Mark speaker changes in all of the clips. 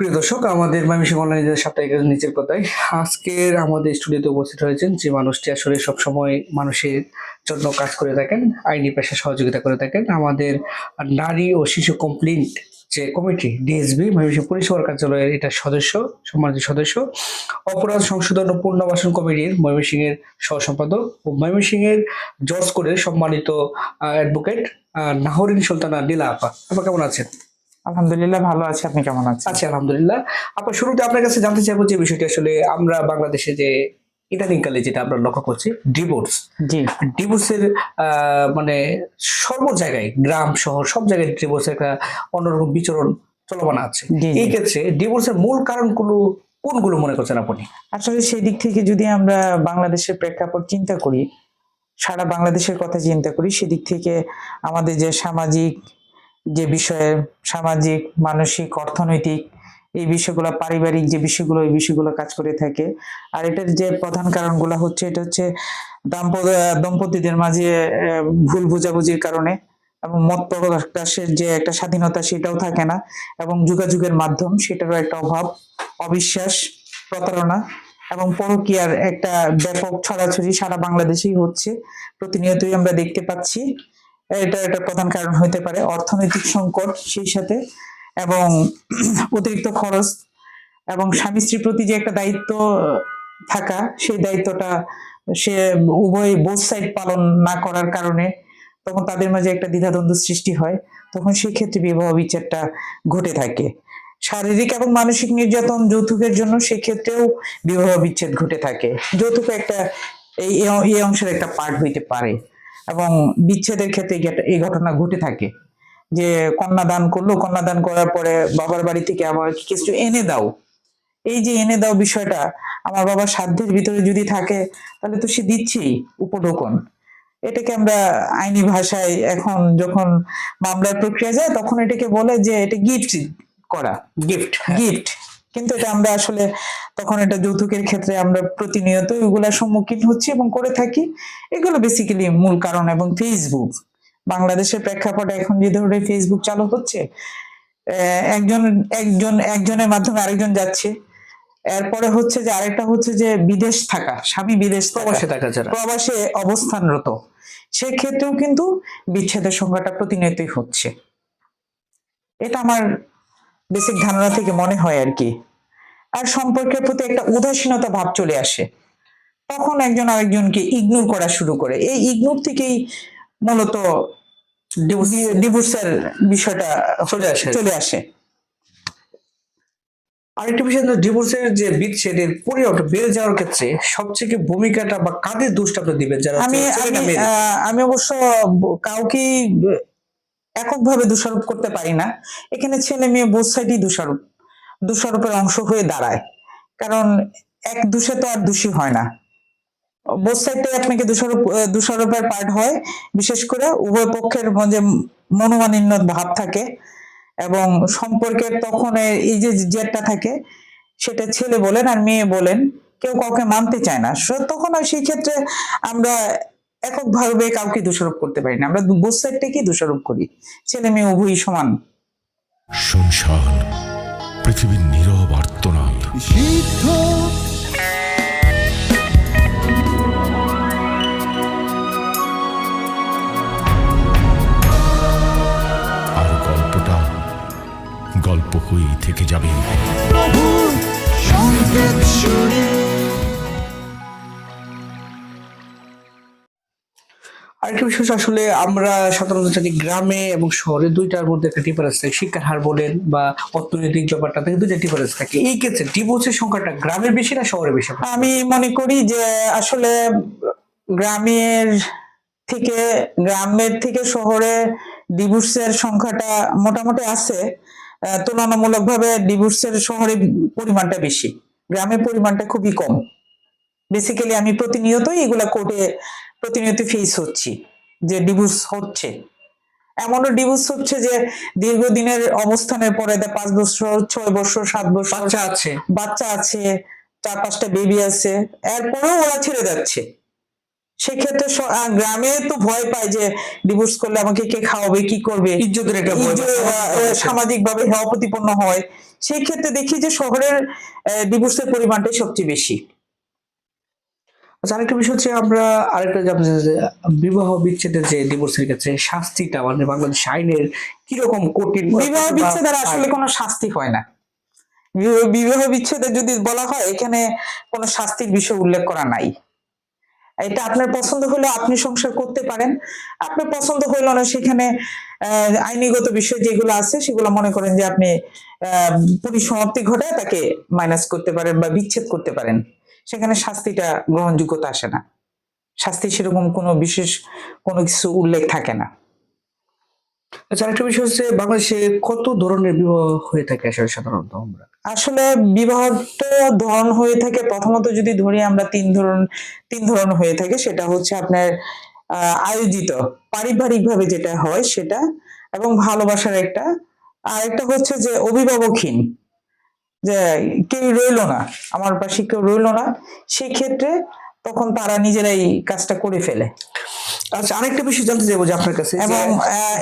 Speaker 1: প্রিয় দর্শক, আমাদের ময়মনসিংহ অনলাইন সাপ্তাহিক নিচের কথায় আজকের আমাদের স্টুডিওতে উপস্থিত হয়েছেন যে মানুষটি আসলে সবসময় মানুষের জন্য কাজ করে থাকেন, আইনি পেশায় সহযোগিতা করে থাকেন। আমাদের নারী ও শিশু কমপ্লেন্ট যে কমিটি ডিএসবি ময়মনসিংহ পরিষেবার কার্যালয়ের এটা সদস্য, সম্মানিত সদস্য, অপরাধ সংশোধন ও পুনর্বাসন কমিটির ময়মনসিংহের সহ সম্পাদক ও ময়মনসিংহের জজ কোর্টের সম্মানিত অ্যাডভোকেট নাহরিন সুলতানা নীলা আপা। আপা কেমন আছেন?
Speaker 2: আলহামদুলিল্লাহ ভালো আছি। আপনি কেমন আছেন?
Speaker 1: আচ্ছা, আলহামদুলিল্লাহ। আপনার শুরুতে আপনার কাছে জানতে চাইবো যে বিষয়টি আসলে আমরা বাংলাদেশে যে ইদানিংকালে যেটা আমরা লক্ষ্য করছি, ডিভোর্স
Speaker 2: জি
Speaker 1: ডিভোর্সের মানে সর্ব জায়গায়, গ্রাম শহর সব জায়গায় ডিভোর্সের একটা অন্যরকম বিচরণ চলমান আছে।
Speaker 2: জি
Speaker 1: এই
Speaker 2: জি।
Speaker 1: ক্ষেত্রে ডিভোর্সের মূল কারণগুলো কোনগুলো মনে করছেন আপনি?
Speaker 2: আসলে সেই দিক থেকে যদি আমরা বাংলাদেশের প্রেক্ষাপট চিন্তা করি, সারা বাংলাদেশের কথা চিন্তা করি, সেদিক থেকে আমাদের যে সামাজিক যে বিষয়ে, সামাজিক, মানসিক, অর্থনৈতিক এই বিষয়গুলো, পারিবারিক যে বিষয়গুলো, এই বিষয়গুলো কাজ করে থাকে। আর এটার যে প্রধান কারণগুলো হচ্ছে, এটা হচ্ছে দম্পতিদের মাঝে ভুল বোঝাবুঝির কারণে, এবং মত প্রকাশের যে একটা স্বাধীনতা সেটাও থাকে না, এবং যোগাযোগের মাধ্যম সেটারও একটা অভাব, অবিশ্বাস, প্রতারণা এবং পরকীয়ার একটা ব্যাপক ছড়াছড়ি সারা বাংলাদেশেই হচ্ছে, প্রতিনিয়তই আমরা দেখতে পাচ্ছি। এটা একটা প্রধান কারণ হতে পারে। অর্থনৈতিক সংকট সেই সাথে, এবং অতিরিক্ত খরচ, এবং স্বামী স্ত্রীর প্রতি যে একটা দায়িত্ব থাকা, সেই দায়িত্বটা সে উভয় বোথ সাইড পালন না করার কারণে তখন তাদের মাঝে একটা দ্বিধাদ্বন্দ্ব সৃষ্টি হয়। তখন সেই ক্ষেত্রে বিবাহ বিচ্ছেদটা ঘটে থাকে। শারীরিক এবং মানসিক নির্যাতন যৌতুকের জন্য সেক্ষেত্রেও বিবাহ বিচ্ছেদ ঘটে থাকে। যৌতুক একটা এই অংশের একটা পার্ট হইতে পারে, এবং বিচ্ছেদের ক্ষেত্রে এই ঘটনা ঘটে থাকে যে কন্যাদান করলো, কন্যাদান করার পরে বাবার বাড়ি থেকে আবার কিছু এনে দাও, এই যে এনে দাও বিষয়টা আমার বাবার সাধ্যের ভিতরে যদি থাকে তাহলে তো সে দিচ্ছেই উপঢৌকন। এটাকে আমরা আইনি ভাষায় এখন যখন মামলার প্রক্রিয়া যায় তখন এটাকে বলে যে এটা গিফট করা,
Speaker 1: গিফট।
Speaker 2: গিফট। কিন্তু এটা আমরা আসলে তখন এটা যৌতুকের ক্ষেত্রে আমরা প্রতিনিয়ত এগুলার সম্মুখীন হচ্ছি এবং করে থাকি। এগুলো বেসিক্যালি মূল কারণ। এবং ফেসবুক, বাংলাদেশের প্রেক্ষাপটে এখন যে ধরনের ফেসবুক চালু হচ্ছে, একজন একজন একজনের মাধ্যমে আরেকজন যাচ্ছে। এরপরে হচ্ছে যে আরেকটা হচ্ছে যে বিদেশ থাকা, স্বামী বিদেশ
Speaker 1: প্রবাসে থাকা যারা
Speaker 2: প্রবাসে অবস্থানরত, সেক্ষেত্রেও কিন্তু বিচ্ছেদের সংখ্যাটা প্রতিনিয়তই হচ্ছে। এটা আমার বেসিক ধারণা থেকে মনে হয় আর কি। আর সম্পর্কের প্রতি একটা উদাসীনতা ভাব চলে আসে, তখন একজন আরেকজনকে ইগনোর করা শুরু করে। এই ইগনোর থেকেই মূলত ডিভোর্সের বিষয়টা চলে আসে।
Speaker 1: আরেকটা বিষয় হলো ডিভোর্সের যে বিচ্ছেদের পরিমাণটা বেড়ে যাওয়ার ক্ষেত্রে সবচেয়ে ভূমিকাটা বা কাদের দোষটা আপনি দিবেন? যারা
Speaker 2: আমি অবশ্য কাউকে এককভাবে দোষারোপ করতে পারি না। এখানে ছেলে মেয়ে বোথ সাইডই দোষারোপের অংশ হয়ে দাঁড়ায়। কারণ এক দোষে তো আর দোষী হয় না, বোথ সাইডটাই আপনাকে দোষারোপের পার্ট হয়। বিশেষ করে উভয় পক্ষের মধ্যে মনোমালিন্য ভাব থাকে, এবং সম্পর্কের তখন এই যে জেদটা থাকে, সেটা ছেলে বলেন আর মেয়ে বলেন, কেউ কাউকে মানতে চায় না। তখন আর সেই ক্ষেত্রে আমরা এককভাবে কাউকে দোষারোপ করতে পারি না, আমরা বোথ সাইডটাকেই দোষারোপ করি। ছেলে মেয়ে উভয়ই সমান।
Speaker 3: শুনশান পৃথিবীর নীরব আর্তনাদ, সিদ্ধ আর গল্পটা গল্প হয়েই থেকে যাবে।
Speaker 1: আরেকটা বিষয় হচ্ছে আসলে আমরা সাধারণত জানি গ্রামে এবং শহরে দুইটার মধ্যে একটা ডিফারেন্স থাকে। শিক্ষার হার বলেন বা অর্থনৈতিক ব্যাপারটা থেকে দুইটা ডিফারেন্স থাকে। এই ক্ষেত্রে ডিভোর্সের সংখ্যাটা গ্রামের বেশি না শহরে বেশি?
Speaker 2: আমি মনে করি যে আসলে গ্রামের থেকে শহরে ডিভোর্সের সংখ্যাটা মোটামুটি আছে। তুলনামূলকভাবে ডিভোর্সের শহরে পরিমাণটা বেশি, গ্রামের পরিমাণটা খুবই কম। বেসিক্যালি আমি প্রতিনিয়তই এগুলা কোর্টে প্রতিনিয়ত ফেস হচ্ছি যে ডিভোর্স হচ্ছে। এমনও ডিভোর্স হচ্ছে যে দীর্ঘদিনের অবস্থানের পরে 5 বছর, 6 বছর, 7 বছর বাচ্চা আছে, 4-5টা বেবি আছে, এরপরেও ওরা ছেড়ে যাচ্ছে। সেক্ষেত্রে গ্রামে তো ভয় পায় যে ডিভোর্স করলে আমাকে কে খাওয়াবে, কি করবে,
Speaker 1: ইজ্জতের একটা ভয় বা
Speaker 2: সামাজিক ভাবে হেয় প্রতিপন্ন হয়। সেই ক্ষেত্রে দেখি যে শহরের ডিভোর্সের পরিমাণটাই সবচেয়ে বেশি।
Speaker 1: আচ্ছা, আরেকটা বিষয় হচ্ছে আমরা আরেকটা জানতে চাই যে বিবাহ বিচ্ছেদের যে ডিভোর্সের ক্ষেত্রে শাস্তিটা মানে বাংলাদেশ আইনের কিরকম কঠিন?
Speaker 2: বিবাহ বিচ্ছেদের আসলে কোনো শাস্তি হয় না। বিবাহ বিচ্ছেদে যদি বলা হয় এখানে কোনো শাস্তির বিষয় উল্লেখ করা নাই। এটা আপনার পছন্দ হলে আপনি সংসার করতে পারেন, আপনার পছন্দ হইল না সেখানে আইনিগত বিষয় যেগুলো আছে সেগুলো মনে করেন যে আপনি পরিসমাপ্তি ঘটায় তাকে মাইনাস করতে পারেন বা বিচ্ছেদ করতে পারেন। সেখানে শাস্তিটা গ্রহণযোগ্যতা আসে না, শাস্তি সেরকম কোনো বিশেষ কোনো কিছু উল্লেখ থাকে না।
Speaker 1: আচ্ছা, আরেকটা বিষয় হচ্ছে বাংলাদেশে কত ধরনের বিবাহ হয়ে থাকে আসলে সাধারণত? আমরা
Speaker 2: আসলে বিবাহটা ধরন হয়ে থাকে, প্রথমত যদি ধরি আমরা তিন ধরন হয়ে থাকে। সেটা হচ্ছে আপনার আয়োজিত পারিবারিক ভাবে যেটা হয় সেটা, এবং ভালোবাসার একটা, আর একটা হচ্ছে যে অভিভাবকহীন, যে কেউ রইলো না, আমার পাশে কেউ রইলো না, সেই ক্ষেত্রে তখন তারা নিজেরাই কাজটা করে ফেলে।
Speaker 1: আচ্ছা, আরেকটা বিষয় জানতে চাইবো যে আপনার কাছে,
Speaker 2: এবং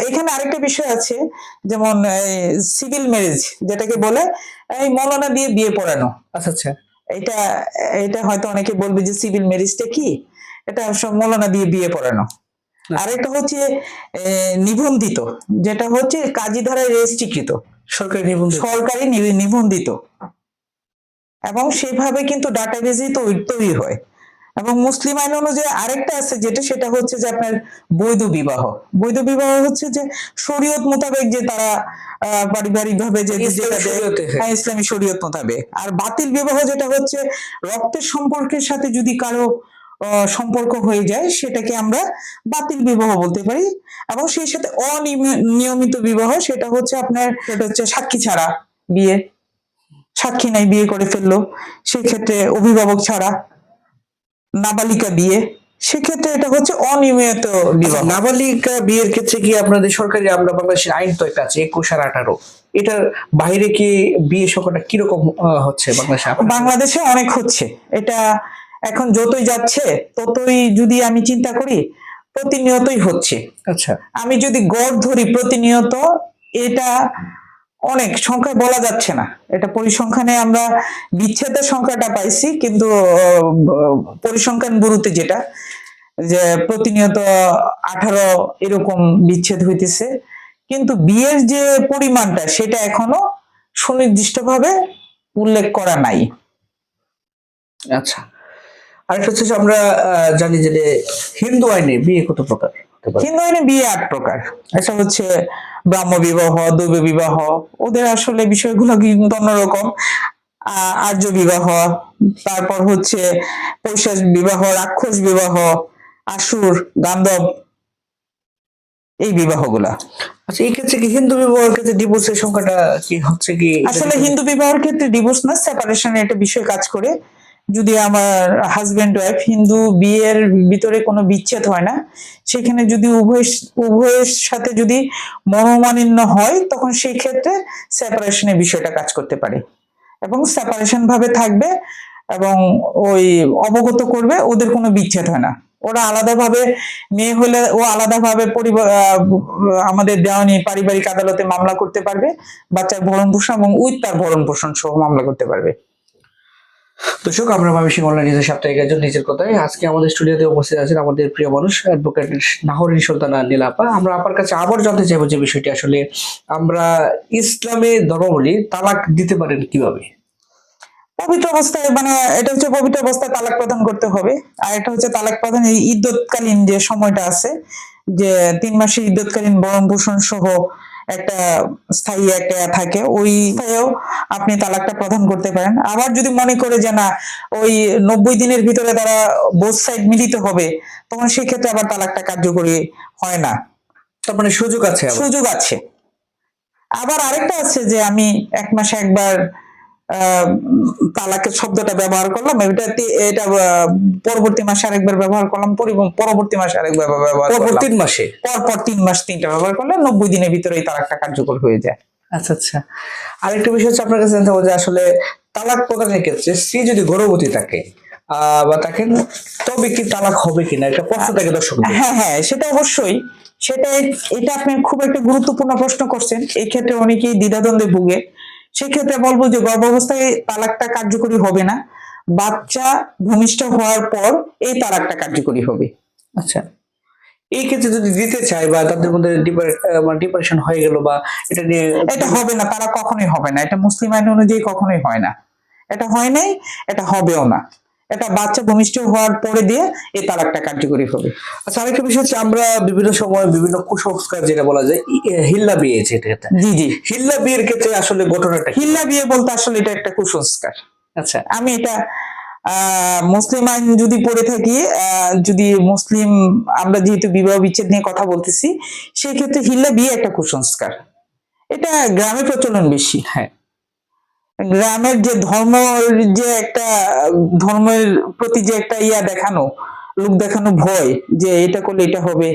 Speaker 2: এখানে আরেকটা বিষয় আছে, যেমন সিভিল ম্যারেজ যেটাকে বলে, এই মৌলানা দিয়ে বিয়ে পড়ানো।
Speaker 1: আচ্ছা আচ্ছা,
Speaker 2: এটা এটা হয়তো অনেকে বলবে যে সিভিল ম্যারেজটা কি, এটা সব মৌলানা দিয়ে বিয়ে পড়ানো। আরেকটা হচ্ছে নিবন্ধিত, যেটা হচ্ছে কাজী ধারায় রেজিস্ট্রিকৃত,
Speaker 1: সরকারি
Speaker 2: নিবন্ধিত, এবং সেভাবে কিন্তু ডাটাবেজই তৈরি হয়। এবং মুসলিম আইন অনুযায়ী আরেকটা আছে যেটা, সেটা হচ্ছে যে আপনার বৈধ বিবাহ। বৈধ বিবাহ হচ্ছে যে শরীয়ত মোতাবেক যে তারা পারিবারিক ভাবে যে ইসলামী শরীয়ত মোতাবেক। আর বাতিল বিবাহ যেটা হচ্ছে রক্তের সম্পর্কের সাথে যদি কারো সম্পর্ক হয়ে যায় সেটাকে আমরা বাতিল বিবাহ বলতে পারি। এবং সেই সাথে অনিয়মিত বিবাহ, সেটা হচ্ছে সাক্ষী ছাড়া বিয়ে, সাক্ষী নাই বিয়ে করে ফেললো, সেক্ষেত্রে অভিভাবক ছাড়া নাবালিকা বিয়ে, সেক্ষেত্রে এটা হচ্ছে অনিয়মিত বিবাহ।
Speaker 1: নাবালিকা বিয়ের ক্ষেত্রে কি আপনাদের সরকারি, আমরা বাংলাদেশের আইন তো একটা আছে 21 আর 18, এটার বাইরে কি বিয়ে সংখ্যাটা কিরকম হচ্ছে
Speaker 2: বাংলাদেশে অনেক হচ্ছে এটা। এখন যতই যাচ্ছে ততই যদি আমি চিন্তা করি প্রতিনিয়তই হচ্ছে।
Speaker 1: আচ্ছা,
Speaker 2: আমি যদি গড় ধরি প্রতিনিয়ত, এটা অনেক সংখ্যা বলা যাচ্ছে না। এটা পরিসংখ্যানে আমরা বিচ্ছেদের সংখ্যাটা পাইছি, কিন্তু পরিসংখ্যান ব্যুরোতে যেটা, যে প্রতিনিয়ত 18 এরকম বিচ্ছেদ হইতেছে, কিন্তু বিয়ের যে পরিমাণটা সেটা এখনো সুনির্দিষ্টভাবে উল্লেখ করা নাই।
Speaker 1: আচ্ছা, আরেকটা হচ্ছে আমরা জানি যে হিন্দু আইনে বিয়ে কত প্রকার?
Speaker 2: হিন্দু আইনে বিয়ে 8 প্রকার। একটা হচ্ছে ব্রাহ্ম বিবাহ, দৈব বিবাহ, ওদের আসলে বিষয়গুলো কিন্তু অন্যরকম। আর্য বিবাহ, তারপর হচ্ছে পৈশাচ বিবাহ, রাক্ষস বিবাহ, আসুর, গান্ধব, এই বিবাহগুলা।
Speaker 1: আচ্ছা, এই ক্ষেত্রে কি হিন্দু বিবাহের ক্ষেত্রে ডিভোর্সের সংখ্যাটা কি হচ্ছে কি?
Speaker 2: আসলে হিন্দু বিবাহের ক্ষেত্রে ডিভোর্স না, সেপারেশনের একটা বিষয় কাজ করে। যদি আমার হাজবেন্ড ওয়াইফ হিন্দু, বিয়ের ভিতরে কোনো বিচ্ছেদ হয় না, সেখানে যদি উভয়ের সাথে যদি মনোমালিন্য হয়, তখন সেই ক্ষেত্রে সেপারেশনের বিষয়টা কাজ করতে পারে, এবং সেপারেশন ভাবে থাকবে এবং ওই অবগত করবে, ওদের কোনো বিচ্ছেদ হয় না। ওরা আলাদাভাবে, মেয়ে হলে ও আলাদাভাবে আমাদের দেওয়ানি পারিবারিক আদালতে মামলা করতে পারবে, বাচ্চার ভরণ পোষণ এবং তার ভরণ পোষণ সহ মামলা করতে পারবে।
Speaker 1: দর্শক, আমরা ময়মনসিংহ অনলাইন নিউজের সাপ্তাহিক আয়োজন নিজের কথায় আজকে আমাদের স্টুডিওতে উপস্থিত আছেন আমাদের প্রিয় মানুষ অ্যাডভোকেট নাহরিন সুলতানা নীলা আপা। আমরা আপার কাছে আবার জানতে চাইবো যে বিষয়টি আসলে আমরা ইসলামে ধর্মাবলী তালাক দিতে পারেন কিভাবে?
Speaker 2: পবিত্র অবস্থায়, মানে এটা হচ্ছে পবিত্র অবস্থায় তালাক প্রদান করতে হবে। আর এটা হচ্ছে তালাক প্রদান ইদ্যৎকালীন যে সময়টা আছে, যে 3 মাসের ইদ্যৎকালীন ভরণ পোষণ সহ একটা স্থায়ী একটা থাকে, ওই স্থায়ীও আপনি তালাকটা প্রদান করতে পারেন। আবার যদি মনে করে যে না, ওই 90 দিনের ভিতরে তারা বোথ সাইড মিলিত হবে, তখন সেই ক্ষেত্রে আবার তালাকটা কার্যকরী হয় না।
Speaker 1: তার মানে সুযোগ আছে?
Speaker 2: সুযোগ আছে। আবার আরেকটা আছে যে আমি 1 মাসে একবার তালাকের শব্দটা ব্যবহার করলাম, এটা পরবর্তী মাসে আরেকবার ব্যবহার করলাম, পরবর্তী মাসে আরেকবার ব্যবহার করলাম, 3 মাসে পর 3 মাস 3টা ব্যবহার করলে 90 দিনের ভিতরে এই তালাকটা কার্যকর হয়ে যায়।
Speaker 1: আচ্ছা আচ্ছা, আরেকটা বিষয় হচ্ছে আপনার কাছে জানতে হবে যে আসলে তালাক প্রদানের ক্ষেত্রে স্ত্রী যদি গর্ভবতী থাকে বা তাকে, তবে কি তালাক হবে কিনা একটা প্রশ্ন থাকে দর্শক।
Speaker 2: হ্যাঁ হ্যাঁ, সেটা অবশ্যই। এটা আপনি খুব একটা গুরুত্বপূর্ণ প্রশ্ন করছেন। এই ক্ষেত্রে অনেকেই দ্বিধাদ্বন্দ্বে ভুগে। সেক্ষেত্রে বলবো যে গর্ভাবস্থায় তালাকটা কার্যকরী হবে না, বাচ্চা ভূমিষ্ঠ হওয়ার পর এই তালাকটা কার্যকরী হবে।
Speaker 1: আচ্ছা, এই ক্ষেত্রে যদি দিতে চায় বা তাদের মধ্যে ডিপারেশন হয়ে গেল বা এটা নিয়ে,
Speaker 2: এটা হবে না, তারা কখনোই হবে না। এটা মুসলিম আইন অনুযায়ী কখনোই হয় না। এটা হয় নাই, এটা হবেও না। এটা বাচ্চা ভূমিষ্ঠ হওয়ার পরে দিয়ে এই তালাকটা কার্যকরী হবে।
Speaker 1: আচ্ছা, আরেকটা বিষয় হচ্ছে আমরা বিভিন্ন সময় বিভিন্ন কুসংস্কার যেটা বলা যায় হিল্লা বিয়ে, যেটা
Speaker 2: জি জি,
Speaker 1: হিল্লা বিয়ের ক্ষেত্রে আসলে ঘটনাটা কি?
Speaker 2: হিল্লা বিয়ে বলতে আসলে এটা একটা কুসংস্কার।
Speaker 1: আচ্ছা,
Speaker 2: আমি এটা মুসলিম আইন যদি পড়ে থাকি, যদি মুসলিম, আমরা যেহেতু বিবাহ বিচ্ছেদ নিয়ে কথা বলতেছি, সেই ক্ষেত্রে হিল্লা বিয়ে একটা কুসংস্কার। এটা গ্রামে প্রচলন বেশি।
Speaker 1: হ্যাঁ,
Speaker 2: গ্রামের যে যে একটা ধর্মের প্রতি যে একটা দেখানো, লোক দেখানো ভয়, যে এটা করলে এটা হবে,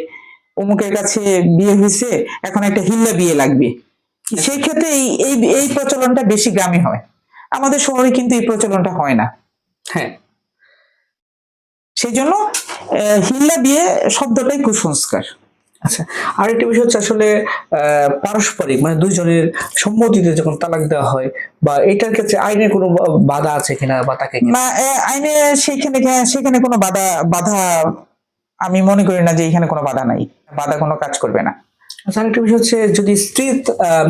Speaker 2: অমুকের কাছে বিয়ে হয়েছে, এখন একটা হিল্লা বিয়ে লাগবে। সেই ক্ষেত্রে এই প্রচলনটা বেশি গ্রামে হয়। আমাদের শহরে কিন্তু এই প্রচলনটা হয় না।
Speaker 1: হ্যাঁ।
Speaker 2: সেই জন্য হিল্লা বিয়ে শব্দটাই কুসংস্কার।
Speaker 1: আচ্ছা, আরেকটা বিষয় হচ্ছে আসলে পারস্পরিক মানে দুইজনের সম্মতিতে যখন তালাক দেওয়া হয় বা এটার ক্ষেত্রে আইনের কোনো বাধা আছে কিনা বা তাকে
Speaker 2: না, আইনে সেখানে কোনো বাধা আমি মনে করি না যে এখানে কোনো বাধা নাই, বাধা কোনো কাজ করবে না।
Speaker 1: আচ্ছা, আরেকটা বিষয় হচ্ছে যদি স্ত্রী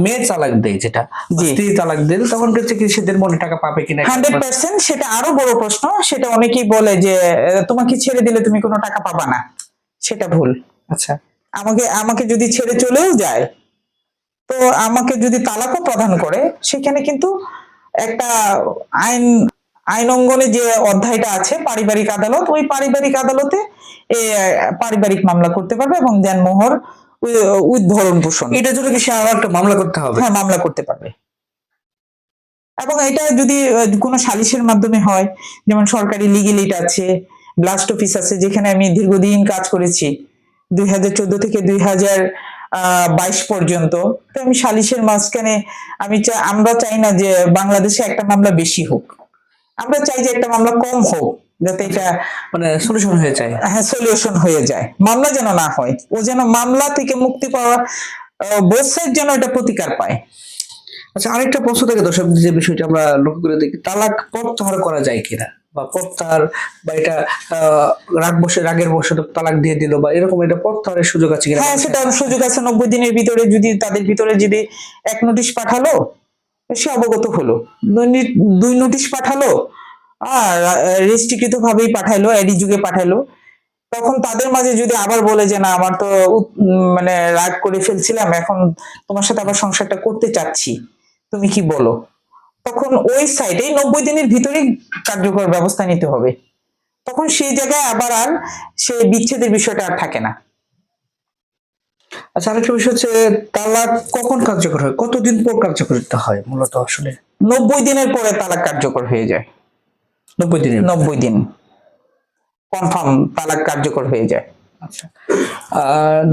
Speaker 1: মেয়ে তালাক দেয়, যেটা
Speaker 2: জি।
Speaker 1: স্ত্রী তালাক দেয়, তখন ক্ষেত্রে কি সেদের মনে টাকা পাবে কিনা?
Speaker 2: 100%, সেটা আরো বড় প্রশ্ন। সেটা অনেকেই বলে যে তোমাকে ছেড়ে দিলে তুমি কোনো টাকা পাবা না। সেটা ভুল।
Speaker 1: আচ্ছা,
Speaker 2: আমাকে যদি ছেড়ে চলেও যায়, তো আমাকে যদি তালাকও প্রদান করে, সেখানে কিন্তু একটা আইন অঙ্গনে যে অধ্যায়টা আছে পারিবারিক আদালত, ওই পারিবারিক আদালতে পারিবারিক মামলা করতে পারবে এবং দেনমোহর উইথ ভরণ পোষণ,
Speaker 1: এটার জন্য কি সে আবার একটা মামলা করতে হবে?
Speaker 2: হ্যাঁ, মামলা করতে পারবে। এবং এটা যদি কোনো সালিশের মাধ্যমে হয়, যেমন সরকারি লিগেল এইড আছে, ব্লাস্ট অফিস আছে, যেখানে আমি দীর্ঘদিন কাজ করেছি 2014 থেকে 2022 পর্যন্ত। তো আমি সালিশের মাঝখানে আমরা চাই না যে বাংলাদেশে একটা মামলা বেশি হোক, আমরা চাই যে একটা মামলা কম হোক, যাতে এটা
Speaker 1: মানে সলিউশন হয়ে যায়।
Speaker 2: হ্যাঁ, সলিউশন হয়ে যায়, মামলা যেন না হয়, ও যেন মামলা থেকে মুক্তি পাওয়া, বোথ সাইড যেন এটা প্রতিকার পায়।
Speaker 1: আচ্ছা, আরেকটা প্রশ্ন থাকে দর্শক, যে বিষয়টা আমরা লক্ষ্য করে দেখি, তালাক প্রত্যাহার করা যায় কিনা বা প্রত্যাহার বা এটা রাগের বশে তালাক দিয়ে দিল বা এরকম, এটা প্রত্যাহারের সুযোগ আছে কিনা?
Speaker 2: হ্যাঁ, সেটা সুযোগ আছে। 90 দিনের ভিতরে যদি তাদের ভিতরে যদি এক নোটিশ পাঠালো, সে অবগত হলো, দুই নোটিশ পাঠালো, আর রেজিস্ট্রিকৃত ভাবেই পাঠাইলো, এডি যুগে পাঠাইলো, তখন তাদের মাঝে যদি আবার বলে যে না, আমার তো মানে রাগ করে ফেলছিলাম, এখন তোমার সাথে আবার সংসারটা করতে চাচ্ছি, তুমি কি বলো, তখন ওই সাইডে 90 দিনের ভিতরেই কার্যকর ব্যবস্থা নিতে হবে। তখন সেই জায়গায় আবার আর সে বিচ্ছেদের বিষয়টা আর থাকে না।
Speaker 1: আচ্ছা, আরেকটা বিষয় হচ্ছে তালাক কখন কার্যকর হয়, কতদিন পর কার্যকরিতা হয় মূলত? আসলে
Speaker 2: 90 দিনের পরে তালাক কার্যকর হয়ে যায়।
Speaker 1: 90 দিনের?
Speaker 2: 90 দিন কনফার্ম তালাক কার্যকর হয়ে যায়।
Speaker 1: আচ্ছা,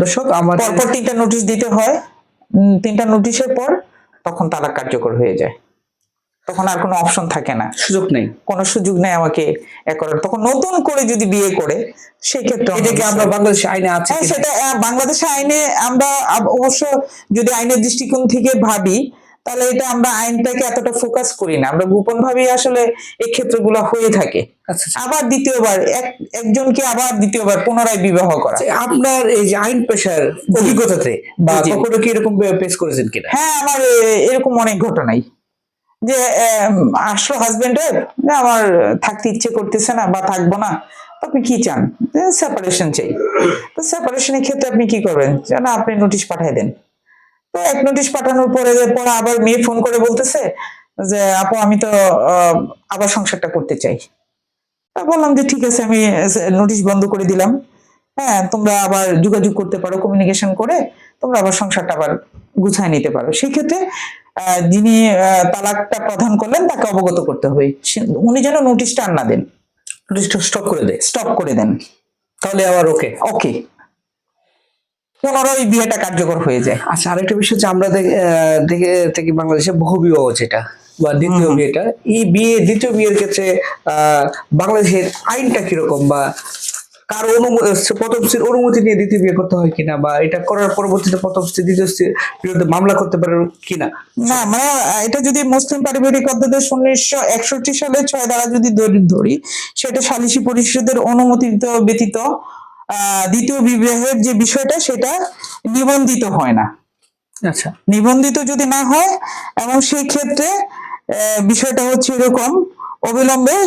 Speaker 1: দর্শক, আমাদের
Speaker 2: পরপর 3টা নোটিশ দিতে হয়। 3টা নোটিশের পর তখন তালাক কার্যকর হয়ে যায়। তখন আর কোনো অপশন থাকে না,
Speaker 1: সুযোগ নেই,
Speaker 2: কোনো সুযোগ নেই আমাকে করার। তখন নতুন করে যদি বিয়ে করে, সেক্ষেত্রে
Speaker 1: এটা কি আমরা বাংলাদেশ আইনে আছে?
Speaker 2: হ্যাঁ, সেটা বাংলাদেশের আইনে আমরা অবশ্য যদি আইনের দৃষ্টিকোণ থেকে ভাবি, তাহলে এটা আমরা আইনটাকে এতটা ফোকাস করি না, আমরা গোপন ভাবেই আসলে এই ক্ষেত্রগুলো হয়ে থাকে।
Speaker 1: আচ্ছা,
Speaker 2: আবার দ্বিতীয়বার একজনকে আবার দ্বিতীয়বার পুনরায় বিবাহ করা।
Speaker 1: আপনার এই যে আইন পেশার অভিজ্ঞতাতে বা কখনো কি এরকম পেশ করেছেন কিনা?
Speaker 2: হ্যাঁ, আমার এরকম অনেক ঘটনাই, যে আসলো হাজবেন্ডের, আমার থাকতে ইচ্ছে করতেছে না বা থাকবো না, আপনি কি চান, সেপারেশন চাই। তো সেপারেশনের ক্ষেত্রে আপনি কি করবেন, না আপনি নোটিশ পাঠিয়ে দেন। তো এক নোটিশ পাঠানোর পরে আবার মেয়ে ফোন করে বলতেছে যে আপু, আমি তো আবার সংসারটা করতে চাই। তা বললাম যে ঠিক আছে, আমি নোটিশ বন্ধ করে দিলাম, হ্যাঁ, তোমরা আবার যোগাযোগ করতে পারো, কমিউনিকেশন করে তোমরা আবার সংসারটা আবার গুছায় নিতে পারো। সেই ক্ষেত্রে যিনি তালাকটা প্রদান করলেন তাকে অবগত করতে হবে, উনি যেন নোটিশটা আর না দেন,
Speaker 1: নোটিশটা স্টপ করে
Speaker 2: দেন,
Speaker 1: তাহলে আবার ওকে
Speaker 2: পুনরায় বিয়েটা কার্যকর হয়ে যায়।
Speaker 1: আচ্ছা, আরেকটা বিষয় হচ্ছে আমরা দেখে থাকি বাংলাদেশে বহু বিবাহ, যেটা বা দ্বিতীয় বিয়েটা, এই দ্বিতীয় বিয়ের ক্ষেত্রে বাংলাদেশের আইনটা কিরকম, বা কার প্রথম স্ত্রীর অনুমতি নিয়ে দ্বিতীয় বিয়ে করতে হয় কিনা, বা এটা করার পরবর্তীতে প্রথম স্ত্রী দ্বিতীয় স্ত্রীর বিরুদ্ধে মামলা করতে পারে কিনা?
Speaker 2: না, মানে এটা যদি মুসলিম পারিবারিক অধ্যাদেশ 1961 সালের 6 ধারা যদি ধরি, সেটা সালিসি পরিষদের অনুমতি ব্যতীত দ্বিতীয় বিবাহের যে বিষয়টা সেটা নিবন্ধিত হয় না।
Speaker 1: আচ্ছা,
Speaker 2: নিবন্ধিত যদি না হয়, এবং সেই ক্ষেত্রে বিষয়টা হচ্ছে এরকম, অবিলম্বে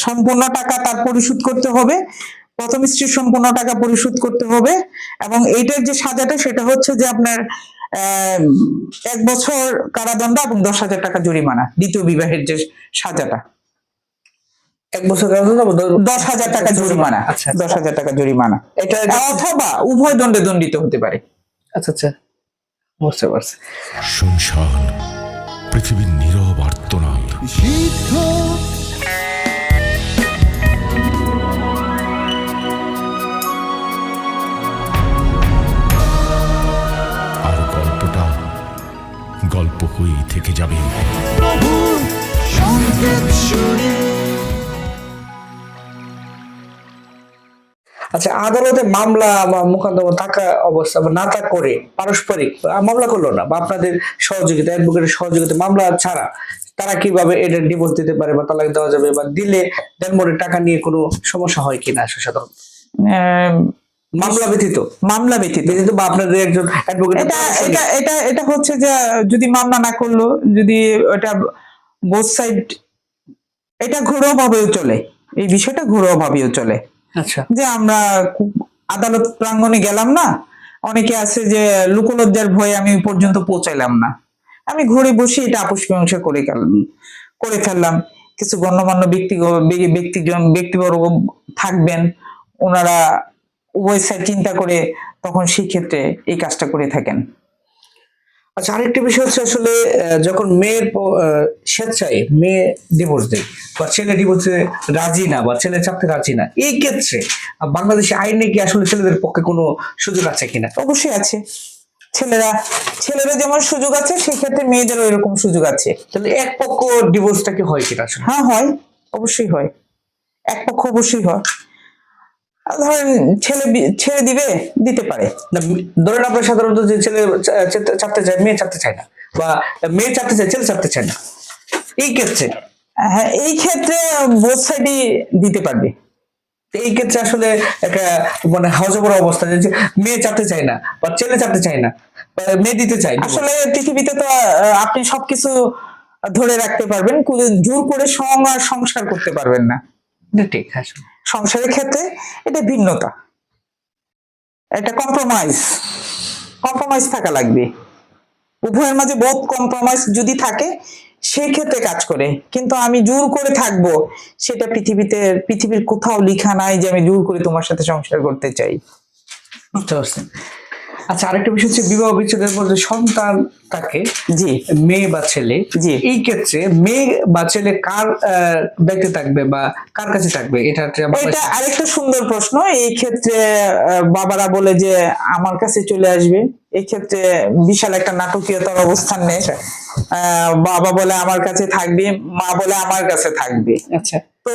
Speaker 2: সম্পূর্ণ টাকা তার পরিশোধ করতে হবে, প্রথম স্ত্রীর সম্পূর্ণ টাকা পরিশোধ করতে হবে, এবং এইটার যে সাজাটা সেটা হচ্ছে যে আপনার 1 বছর কারাদণ্ড এবং 10,000 টাকা জরিমানা। দ্বিতীয় বিবাহের যে সাজাটা
Speaker 1: 1 বছর কারাদণ্ড,
Speaker 2: 10,000 টাকা জরিমানা।
Speaker 1: আচ্ছা,
Speaker 2: 10,000 টাকা জরিমানা,
Speaker 1: এটা
Speaker 2: অথবা উভয় দণ্ডে দণ্ডিত হতে পারে।
Speaker 1: আচ্ছা আচ্ছা, বুঝতে পারছি।
Speaker 3: শুনশান পৃথিবীর নীরব আর্তনাদ। আর গল্পটা গল্প হয়েই থেকে যাবে।
Speaker 1: আচ্ছা, আদালতে মামলা বা মোকদ্দমা থাকা অবস্থা বা না থাকা করে পারস্পরিক মামলা করলো না, বা আপনাদের সহযোগিতা, অ্যাডভোকেটের সহযোগিতা মামলা ছাড়া তারা কিভাবে এটা ডিভোর্স দিতে পারে বা তালাক দেওয়া যাবে, বা দিলে দেনমোরের টাকা নিয়ে কোনো সমস্যা হয় কিনা সাধারণত মামলা ব্যতীত?
Speaker 2: মামলা ব্যতীত
Speaker 1: বা আপনাদের একজন অ্যাডভোকেট,
Speaker 2: এটা এটা এটা এটা হচ্ছে যে যদি মামলা না করলো, যদি ওটা বোথ সাইড, এটা ঘরোয়া ভাবেও চলে, এই বিষয়টা ঘরোয়া ভাবেও চলে।
Speaker 1: আচ্ছা,
Speaker 2: যে আমরা আদালত প্রাঙ্গণে গেলাম না, অনেকে আছে যে লোকলজ্জার ভয়ে আমি ওই পর্যন্ত পৌঁছাইলাম না, আমি ঘরে বসে এটা আপোষ মীমাংসা করে ফেললাম। কিছু গণ্যমান্য ব্যক্তিবর্গ থাকবেন, ওনারা উভয় সাইড চিন্তা করে তখন সেই ক্ষেত্রে এই কাজটা করে থাকেন।
Speaker 1: আচ্ছা, আরেকটি বিষয় হচ্ছে আসলে যখন মেয়ের স্বেচ্ছায় মেয়ে ডিভোর্স দেয়, বা ছেলে ডিভোর্সে রাজি না, বা ছেলে চাপতে রাজি না, এই ক্ষেত্রে বাংলাদেশে আইনে কি আসলে ছেলেদের পক্ষে কোনো সুযোগ আছে কিনা?
Speaker 2: অবশ্যই আছে। ছেলেরা যেমন সুযোগ আছে, সেই ক্ষেত্রে মেয়েদেরও এরকম সুযোগ আছে।
Speaker 1: তাহলে এক পক্ষ ডিভোর্সটা কি হয় কিনা আসলে?
Speaker 2: হ্যাঁ, হয়, অবশ্যই হয়, এক পক্ষ অবশ্যই হয়। ধরেন ছেড়ে দিতে পারে।
Speaker 1: ধরেন আপনার সাধারণত যে ছেলে চাপতে চায়, মেয়ে চাপতে চায় না, বা মেয়ে চাপতে চায়, ছেলে চাপতে চায় না, এই ক্ষেত্রে?
Speaker 2: হ্যাঁ, এই ক্ষেত্রে বোথ সাইডই দিতে পারবে।
Speaker 1: এই ক্ষেত্রে আসলে একটা মানে হাউজবড় অবস্থা, যে মেয়ে চাপতে চায় না বা ছেলে চাপতে চায় না, মেয়ে দিতে চায়।
Speaker 2: আসলে পৃথিবীতে তো আপনি সবকিছু ধরে রাখতে পারবেন, জোর করে সংসার করতে পারবেন না।
Speaker 1: ঠিক, আসলে
Speaker 2: সংসারের ক্ষেত্রে এটা ভিন্নতা, এটা কম্প্রোমাইজ থাকা লাগবে। উভয়ের মাঝে বোধ কম্প্রোমাইজ যদি থাকে, সেই ক্ষেত্রে কাজ করে। কিন্তু আমি জোর করে থাকবো, সেটা পৃথিবীর কোথাও লেখা নাই যে আমি জোর করে তোমার সাথে সংসার করতে চাই।
Speaker 1: বুঝতে পারছেন। আচ্ছা, আরেকটা বিষয় হচ্ছে বিবাহ বিচ্ছেদের পর যে সন্তান থাকে,
Speaker 2: জি,
Speaker 1: মেয়ে বা ছেলে,
Speaker 2: জি,
Speaker 1: এই ক্ষেত্রে মেয়ে বা ছেলে কার দায়িত্বে থাকবে বা কার কাছে থাকবে? এটা
Speaker 2: আরেকটা সুন্দর প্রশ্ন। এই ক্ষেত্রে বাবারা বলে যে আমার কাছে চলে আসবে, এই ক্ষেত্রে বিশাল একটা নাটকীয়তার অবস্থান নেয়। বাবা বলে আমার কাছে থাকবে, মা বলে আমার কাছে থাকবে।
Speaker 1: আচ্ছা,
Speaker 2: তো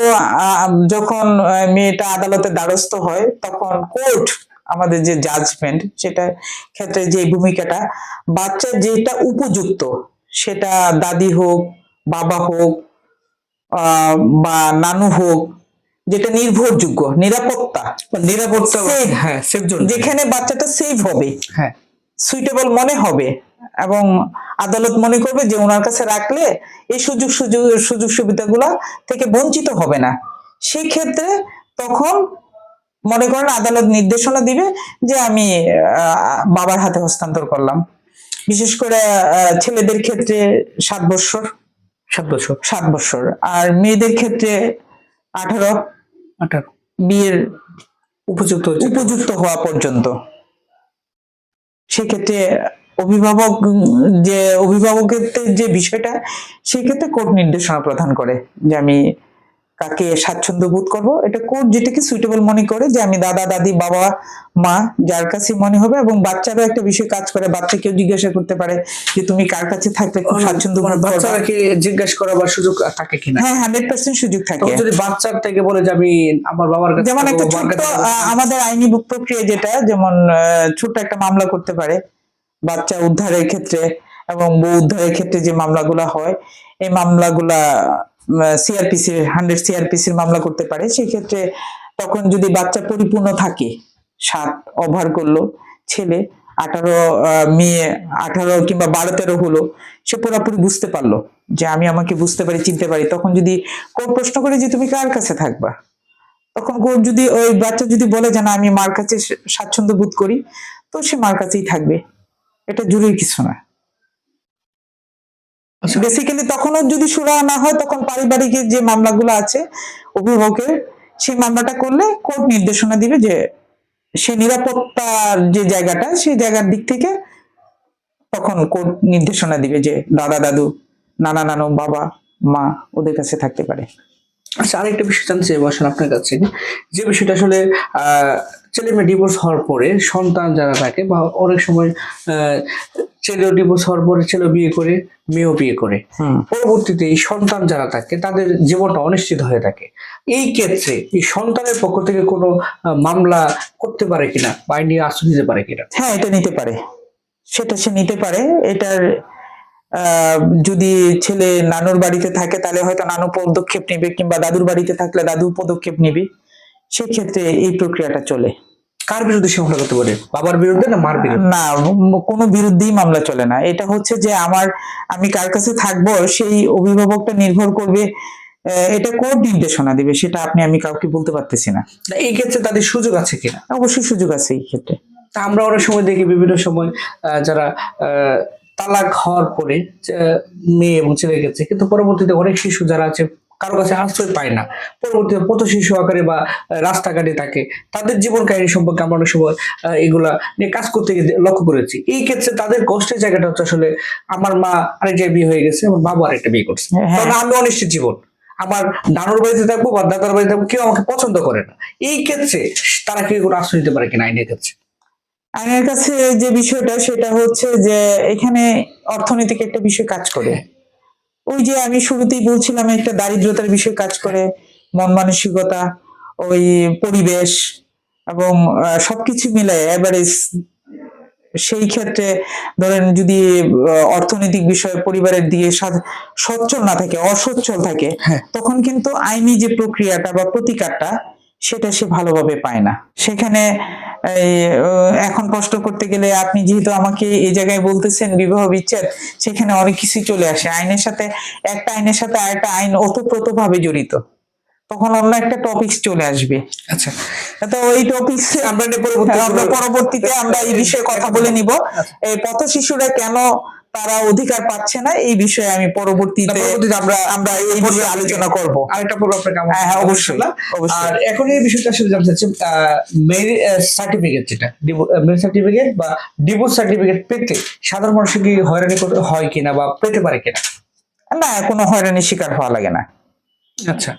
Speaker 2: যখন মেয়েটা আদালতে দ্বারস্থ হয়, তখন কোর্ট, আমাদের যে জাজমেন্ট, সেটা ক্ষেত্রে যে ভূমিকাটা, বাচ্চার যেটা উপযুক্ত, সেটা দাদি হোক, বাবা হোক, বা নানু হোক, যেটা নির্ভরযোগ্য, নিরাপত্তা,
Speaker 1: হ্যাঁ,
Speaker 2: যেখানে বাচ্চাটা সেফ হবে,
Speaker 1: হ্যাঁ,
Speaker 2: সুইটেবল মনে হবে, এবং আদালত মনে করবে যে ওনার কাছে রাখলে এই সুযোগ সুবিধাগুলো থেকে বঞ্চিত হবে না, সেই ক্ষেত্রে তখন মনে করেন আদালত নির্দেশনা দিবে যে আমি বাবার হাতে হস্তান্তর করলাম। বিশেষ করে ছেলেদের ক্ষেত্রে 7 বছর, 7 বছর, আর মেয়েদের ক্ষেত্রে 18 বিয়ের উপযুক্ত হওয়া পর্যন্ত। সেক্ষেত্রে অভিভাবকের যে বিষয়টা, সেক্ষেত্রে কোর্ট নির্দেশনা প্রদান করে যে আমি কাকে স্বাচ্ছন্দ্য বোধ করব, এটা কোর্ট যেটাকে সুইটেবল মনে করে, যে আমি দাদা দাদি বাবা মা যার কাছে মনে হবে। এবং বাচ্চারও একটা বিষয় কাজ করে, বাচ্চাকেও জিজ্ঞাসা করতে পারে যে তুমি কার কাছে থাকলে খুব স্বাচ্ছন্দ্য বোধ করবে।
Speaker 1: বাচ্চাকে জিজ্ঞাসা করার সুযোগ থাকে কিনা?
Speaker 2: হ্যাঁ, 100% সুযোগ থাকে।
Speaker 1: তখন যদি বাচ্চার থেকে বলে যে আমি আমার বাবার কাছে
Speaker 2: যেমন একটা
Speaker 1: থাকবো,
Speaker 2: ছোট্ট আমাদের আইনি প্রক্রিয়া যেটা, যেমন ছোট্ট একটা মামলা করতে পারে বাচ্চা উদ্ধারের ক্ষেত্রে এবং বউ উদ্ধারের ক্ষেত্রে, যে মামলাগুলা হয় এই মামলাগুলা সিআরপিসির 100 সিআরপিসির মামলা করতে পারে। সেই ক্ষেত্রে তখন যদি বাচ্চা পরিপূর্ণ থাকে, 7 ওভার করলো ছেলে, 18 মেয়ে, 18 কিংবা 12-13 হলো, সে পুরোপুরি বুঝতে পারলো যে আমি আমাকে বুঝতে পারি, চিনতে পারি, তখন যদি কোন প্রশ্ন করে যে তুমি কার কাছে থাকবা, তখন কোর্ট যদি ওই বাচ্চা যদি বলে যে না আমি মার কাছে স্বাচ্ছন্দ্য বোধ করি, তো সে মার কাছেই থাকবে, এটা জরুরি কিছু না। বেসিক্যালি তখনও যদি সুরা না হয়, তখন পারিবারিক যে মামলাগুলো আছে অভিভাবকের, সেই মামলাটা করলে কোর্ট নির্দেশনা দিবে যে সে নিরাপত্তার যে জায়গাটা, সেই জায়গার দিক থেকে তখন কোর্ট নির্দেশনা দিবে যে দাদা দাদু নানা নানু বাবা মা ওদের কাছে থাকতে পারে।
Speaker 1: আচ্ছা, আরেকটা বিষয় জানতে চাই বসেন আপনার কাছে, যে বিষয়টা আসলে ছেলে মেয়ে ডিভোর্স হওয়ার পরে সন্তান যারা থাকে, বা অনেক সময় ছেলেও ডিভোর্স হওয়ার পরে ছেলে বিয়ে করে, মেয়েও বিয়ে করে, পরবর্তীতে এই সন্তান যারা থাকে তাদের জীবনটা অনিশ্চিত হয়ে থাকে। এই ক্ষেত্রে এই সন্তানের পক্ষ থেকে কোনো মামলা করতে পারে কিনা বা আইনি আশ্রয় নিতে পারে কিনা?
Speaker 2: হ্যাঁ, এটা নিতে পারে, সেটা সে নিতে পারে। এটার যদি ছেলে নানুর বাড়িতে থাকে তাহলে হয়তো নানু পদক্ষেপ নেবে, কিংবা দাদুর বাড়িতে থাকলে দাদু পদক্ষেপ নেবে। সেক্ষেত্রে এই প্রক্রিয়াটা চলে।
Speaker 1: কার বিরুদ্ধে সে মামলা করতে পারে? বাবার বিরুদ্ধে না মার বিরুদ্ধে?
Speaker 2: না, কোনো বিরুদ্ধেই মামলা চলে না। এটা হচ্ছে যে আমি কার কাছে থাকবো সেই অভিভাবকটা নির্ভর করবে, এটা কোর্ট নির্দেশনা দিবে, সেটা আমি কাউকে বলতে পারতেছি না।
Speaker 1: এই ক্ষেত্রে তাদের সুযোগ আছে কিনা?
Speaker 2: অবশ্যই সুযোগ আছে এই ক্ষেত্রে।
Speaker 1: তা আমরা অনেক সময় দেখি বিভিন্ন সময় যারা তালাক হওয়ার পরে মেয়ে এবং ছেলের ক্ষেত্রে, কিন্তু পরবর্তীতে অনেক শিশু যারা আছে কারো কাছে আশ্রয় পায় না, পরবর্তীতে পথ শিশু আকারে বা রাস্তাঘাটে থাকে, তাদের জীবন কাহিনী সম্পর্কে আমরা অনেক সময় এগুলা নিয়ে কাজ করতে গিয়ে লক্ষ্য করেছি। এই ক্ষেত্রে তাদের কষ্টের জায়গাটা হচ্ছে আসলে আমার মা আরেক জায়গায় বিয়ে হয়ে গেছে, আমার বাবা আরেকটা বিয়ে করছে, তখন আমি অনিশ্চিত জীবন, আমার নানুর বাড়িতে থাকবো বা দাদার বাড়িতে থাকবো, কেউ আমাকে পছন্দ করে না। এই ক্ষেত্রে তারা কি কোনো আশ্রয় নিতে পারে কিনা আইনের ক্ষেত্রে?
Speaker 2: আইনের কাছে যে বিষয়টা, সেটা হচ্ছে যে এখানে অর্থনৈতিক একটা বিষয় কাজ করে। ওই যে আমি শুরুতেই বলছিলাম, একটা দারিদ্রতার বিষয় কাজ করে, মন মানসিকতা, ওই পরিবেশ এবং সবকিছু মিলে এভারেজ। সেই ক্ষেত্রে ধরেন যদি অর্থনৈতিক বিষয় পরিবারের দিকে সচ্ছল না থাকে, অসচ্ছল থাকে, তখন কিন্তু আইনি যে প্রক্রিয়াটা বা প্রতিকারটা সেটা সে ভালোভাবে পায় না। সেখানে এখন প্রশ্ন করতে গেলে, আপনি যেহেতু আমাকে এই জায়গায় বলতেছেন বিবাহ বিচ্ছেদ, সেখানে অনেক কিছু চলে আসে আইনের সাথে। একটা আইনের সাথে আরেকটা আইন ওতপ্রোত ভাবে জড়িত, তখন অন্য একটা টপিকস চলে আসবে।
Speaker 1: আচ্ছা,
Speaker 2: তো এই টপিকস আমরা পরবর্তীতে আমরা এই বিষয়ে কথা বলে নিব। এই পথ শিশুরা কেন তারা অধিকার পাচ্ছে না, এই বিষয়ে আমি পরবর্তীতে আমরা এই বিষয়ে আলোচনা করব।
Speaker 1: আরেকটা পর্ব আপনাকে
Speaker 2: হ্যাঁ, অবশ্যই।
Speaker 1: আর এখন এই বিষয়টা আসলে জানতে চাচ্ছি, মেরিজ সার্টিফিকেট, যেটা মেরিজ সার্টিফিকেট বা ডিভোর্স সার্টিফিকেট পেতে সাধারণ মানুষ কি হয়রানি করতে হয় কিনা বা পেতে পারে কিনা?
Speaker 2: না, কোনো হয়রানির শিকার হওয়া লাগে না।
Speaker 1: আচ্ছা,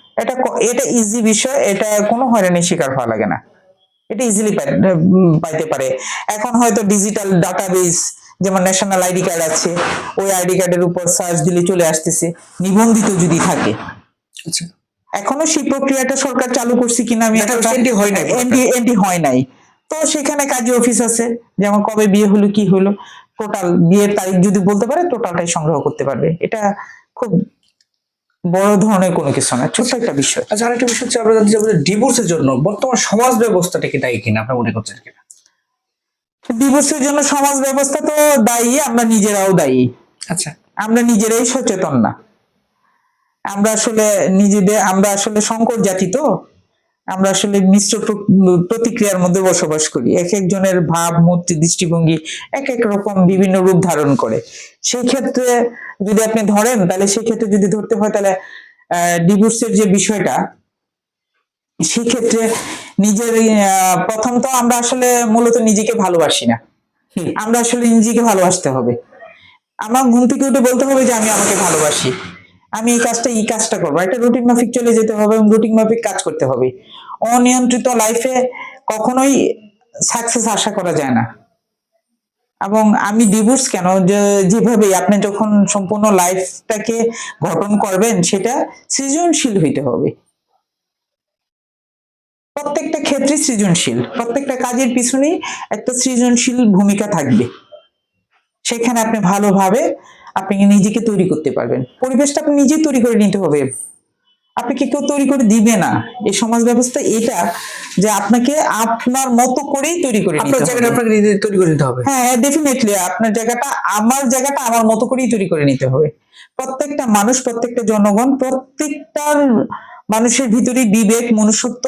Speaker 2: এটা ইজি বিষয়, এটা কোনো হয়রানির শিকার হওয়া লাগে না, এটা ইজিলি পাইতে পারে। এখন হয়তো ডিজিটাল ডাটাবেস, যেমন ন্যাশনাল আইডি কার্ড আছে, ওই আইডি কার্ডের উপর সার্চ দিলে চলে আসতেছে, নিবন্ধিত যদি থাকে।
Speaker 1: আচ্ছা,
Speaker 2: এখনো সেই প্রক্রিয়াটা সরকার চালু করছে কিনা আমি এন্ট্রি হয় নাই। তো সেখানে কাজী অফিস আছে, যেমন কবে বিয়ে হলো কি হলো, টোটাল বিয়ের তারিখ যদি বলতে পারে, টোটালটাই সংগ্রহ করতে পারবে। এটা খুব বড় ধরনের কোনো কিছু না, ছোট্ট একটা বিষয়।
Speaker 1: আচ্ছা, আরেকটা বিষয় হচ্ছে আমরা জানতে চাইবো যে ডিভোর্সের জন্য বর্তমান সমাজ ব্যবস্থাটা কি দায়ী কিনা, আপনার মনে করছেন কিনা?
Speaker 2: ডিভোর্সের জন্য সমাজ ব্যবস্থা তো দায়ী, আমরা নিজেরাও দায়ী।
Speaker 1: আচ্ছা,
Speaker 2: আমরা নিজেরাই সচেতন না। আমরা আসলে সংকর জাতি, তো আমরা আসলে মিশ্র প্রতিক্রিয়ার মধ্যে বসবাস করি। এক একজনের ভাব মূর্তি দৃষ্টিভঙ্গি এক এক রকম বিভিন্ন রূপ ধারণ করে। সেই ক্ষেত্রে যদি আপনি ধরেন, তাহলে সেই ক্ষেত্রে যদি ধরতে হয়, তাহলে ডিভোর্সের যে বিষয়টা, সেক্ষেত্রে নিজের প্রথম তো আমরা আসলে মূলত নিজেকে ভালোবাসি না। আমরা আসলে নিজেকে ভালোবাসতে হবে। আমার ঘুম থেকে উঠে বলতে হবে যে আমি আমাকে ভালোবাসি। আমি এই কাজটা করবো, একটা রুটিন মাফিক চলে যেতে হবে এবং রুটিন মাফিক কাজ করতে হবে। অনিয়ন্ত্রিত লাইফে কখনোই সাকসেস আশা করা যায় না। এবং আমি ডিভোর্স কেন, যেভাবে আপনি যখন সম্পূর্ণ লাইফটাকে গঠন করবেন সেটা সৃজনশীল হইতে হবে। প্রত্যেকটা ক্ষেত্রে সৃজনশীল, প্রত্যেকটা কাজের পিছনেই একটা সৃজনশীল ভূমিকা থাকবে। সেখানে আপনি ভালোভাবে আপনি নিজেকে তৈরি করতে পারবেন। পরিবেশটা আপনি নিজেই তৈরি করে নিতে হবে, আপনাকে কেউ তৈরি করে দিবে না। এই সমাজ ব্যবস্থা এটা যে আপনাকে আপনার মতো করেই তৈরি করে নিতে
Speaker 1: আপনার
Speaker 2: হবে।
Speaker 1: জায়গাটা আপনাকে নিজে তৈরি করে নিতে হবে।
Speaker 2: হ্যাঁ, ডেফিনেটলি আপনার জায়গাটা আমার মতো করেই তৈরি করে নিতে হবে। প্রত্যেকটা মানুষ, প্রত্যেকটা জনগণ, প্রত্যেকটার মানুষের ভিতরে বিবেক, মনুষ্যত্ব,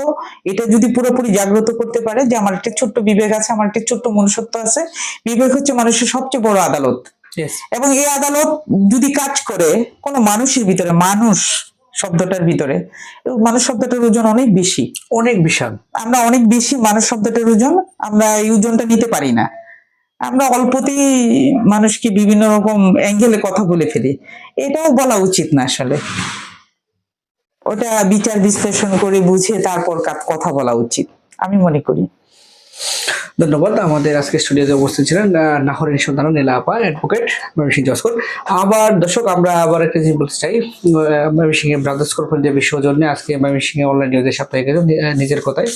Speaker 2: এটা যদি পুরোপুরি জাগ্রত করতে পারে যে আমার একটা ছোট্ট বিবেক আছে, আমার একটা ছোট্ট মনুষ্যত্ব আছে। বিবেক হচ্ছে মানুষের সবচেয়ে বড় আদালত।
Speaker 1: Yes.
Speaker 2: এবং এই আদালত যদি কাজ করে কোনো মানুষের ভিতরে, মানুষ শব্দটার ভিতরে, মানুষ শব্দটার ওজন অনেক বেশি,
Speaker 1: অনেক বিশাল।
Speaker 2: আমরা অনেক বেশি মানুষ শব্দটার ওজন, আমরা এই ওজনটা নিতে পারি না। আমরা অল্পতেই মানুষকে বিভিন্ন রকম অ্যাঙ্গেলে কথা বলে ফেলি, এটাও বলা উচিত না আসলে। ওটা বিচার বিশ্লেষণ করে বুঝে তারপর কথা বলা উচিত, আমি মনে করি।
Speaker 1: ধন্যবাদ। আমাদের আজকে স্টুডিওতে উপস্থিত ছিলেন নাহরের সন্তান নীলা আপা, অ্যাডভোকেট, ময়মনসিংহ জজকোর্ট। আবার দর্শক, আমরা আবার একটা জিনিস বলতে চাই, ময়মনসিংহে ব্রাদার্স কোর্পোরেট যে বিশ্বজন্যে আজকে ময়মনসিংহে অনলাইন নিউজের সাপ্তাহিক নিজের কথায়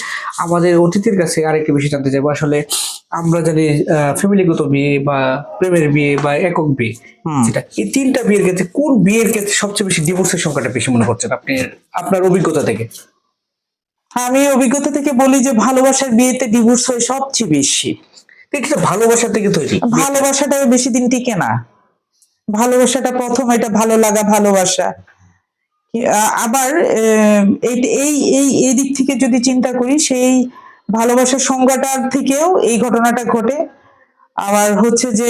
Speaker 1: আমাদের অতিথির কাছে আরেকটি বিষয় জানতে চাইবো। আসলে আমরা জানি ফ্যামিলিগত বিয়ে বা প্রেমের বিয়ে বা একক বিয়ে, যেটা এই তিনটা বিয়ের ক্ষেত্রে কোন বিয়ের ক্ষেত্রে সবচেয়ে বেশি ডিভোর্সের সংখ্যাটা বেশি মনে করছেন আপনি আপনার অভিজ্ঞতা থেকে?
Speaker 2: আমি অভিজ্ঞতা থেকে বলি যে ভালোবাসার বিয়েতে ডিভোর্স হয় সবচেয়ে বেশি।
Speaker 1: এটা ভালোবাসা থেকে তৈরি।
Speaker 2: ভালোবাসাটা বেশি দিন টিকে না। ভালোবাসাটা প্রথম, এটা ভালো লাগা, ভালোবাসা। আবার এই এই এই এই দিক থেকে যদি চিন্তা করি, সেই ভালোবাসার সংজ্ঞাটার থেকেও এই ঘটনাটা ঘটে। আবার হচ্ছে যে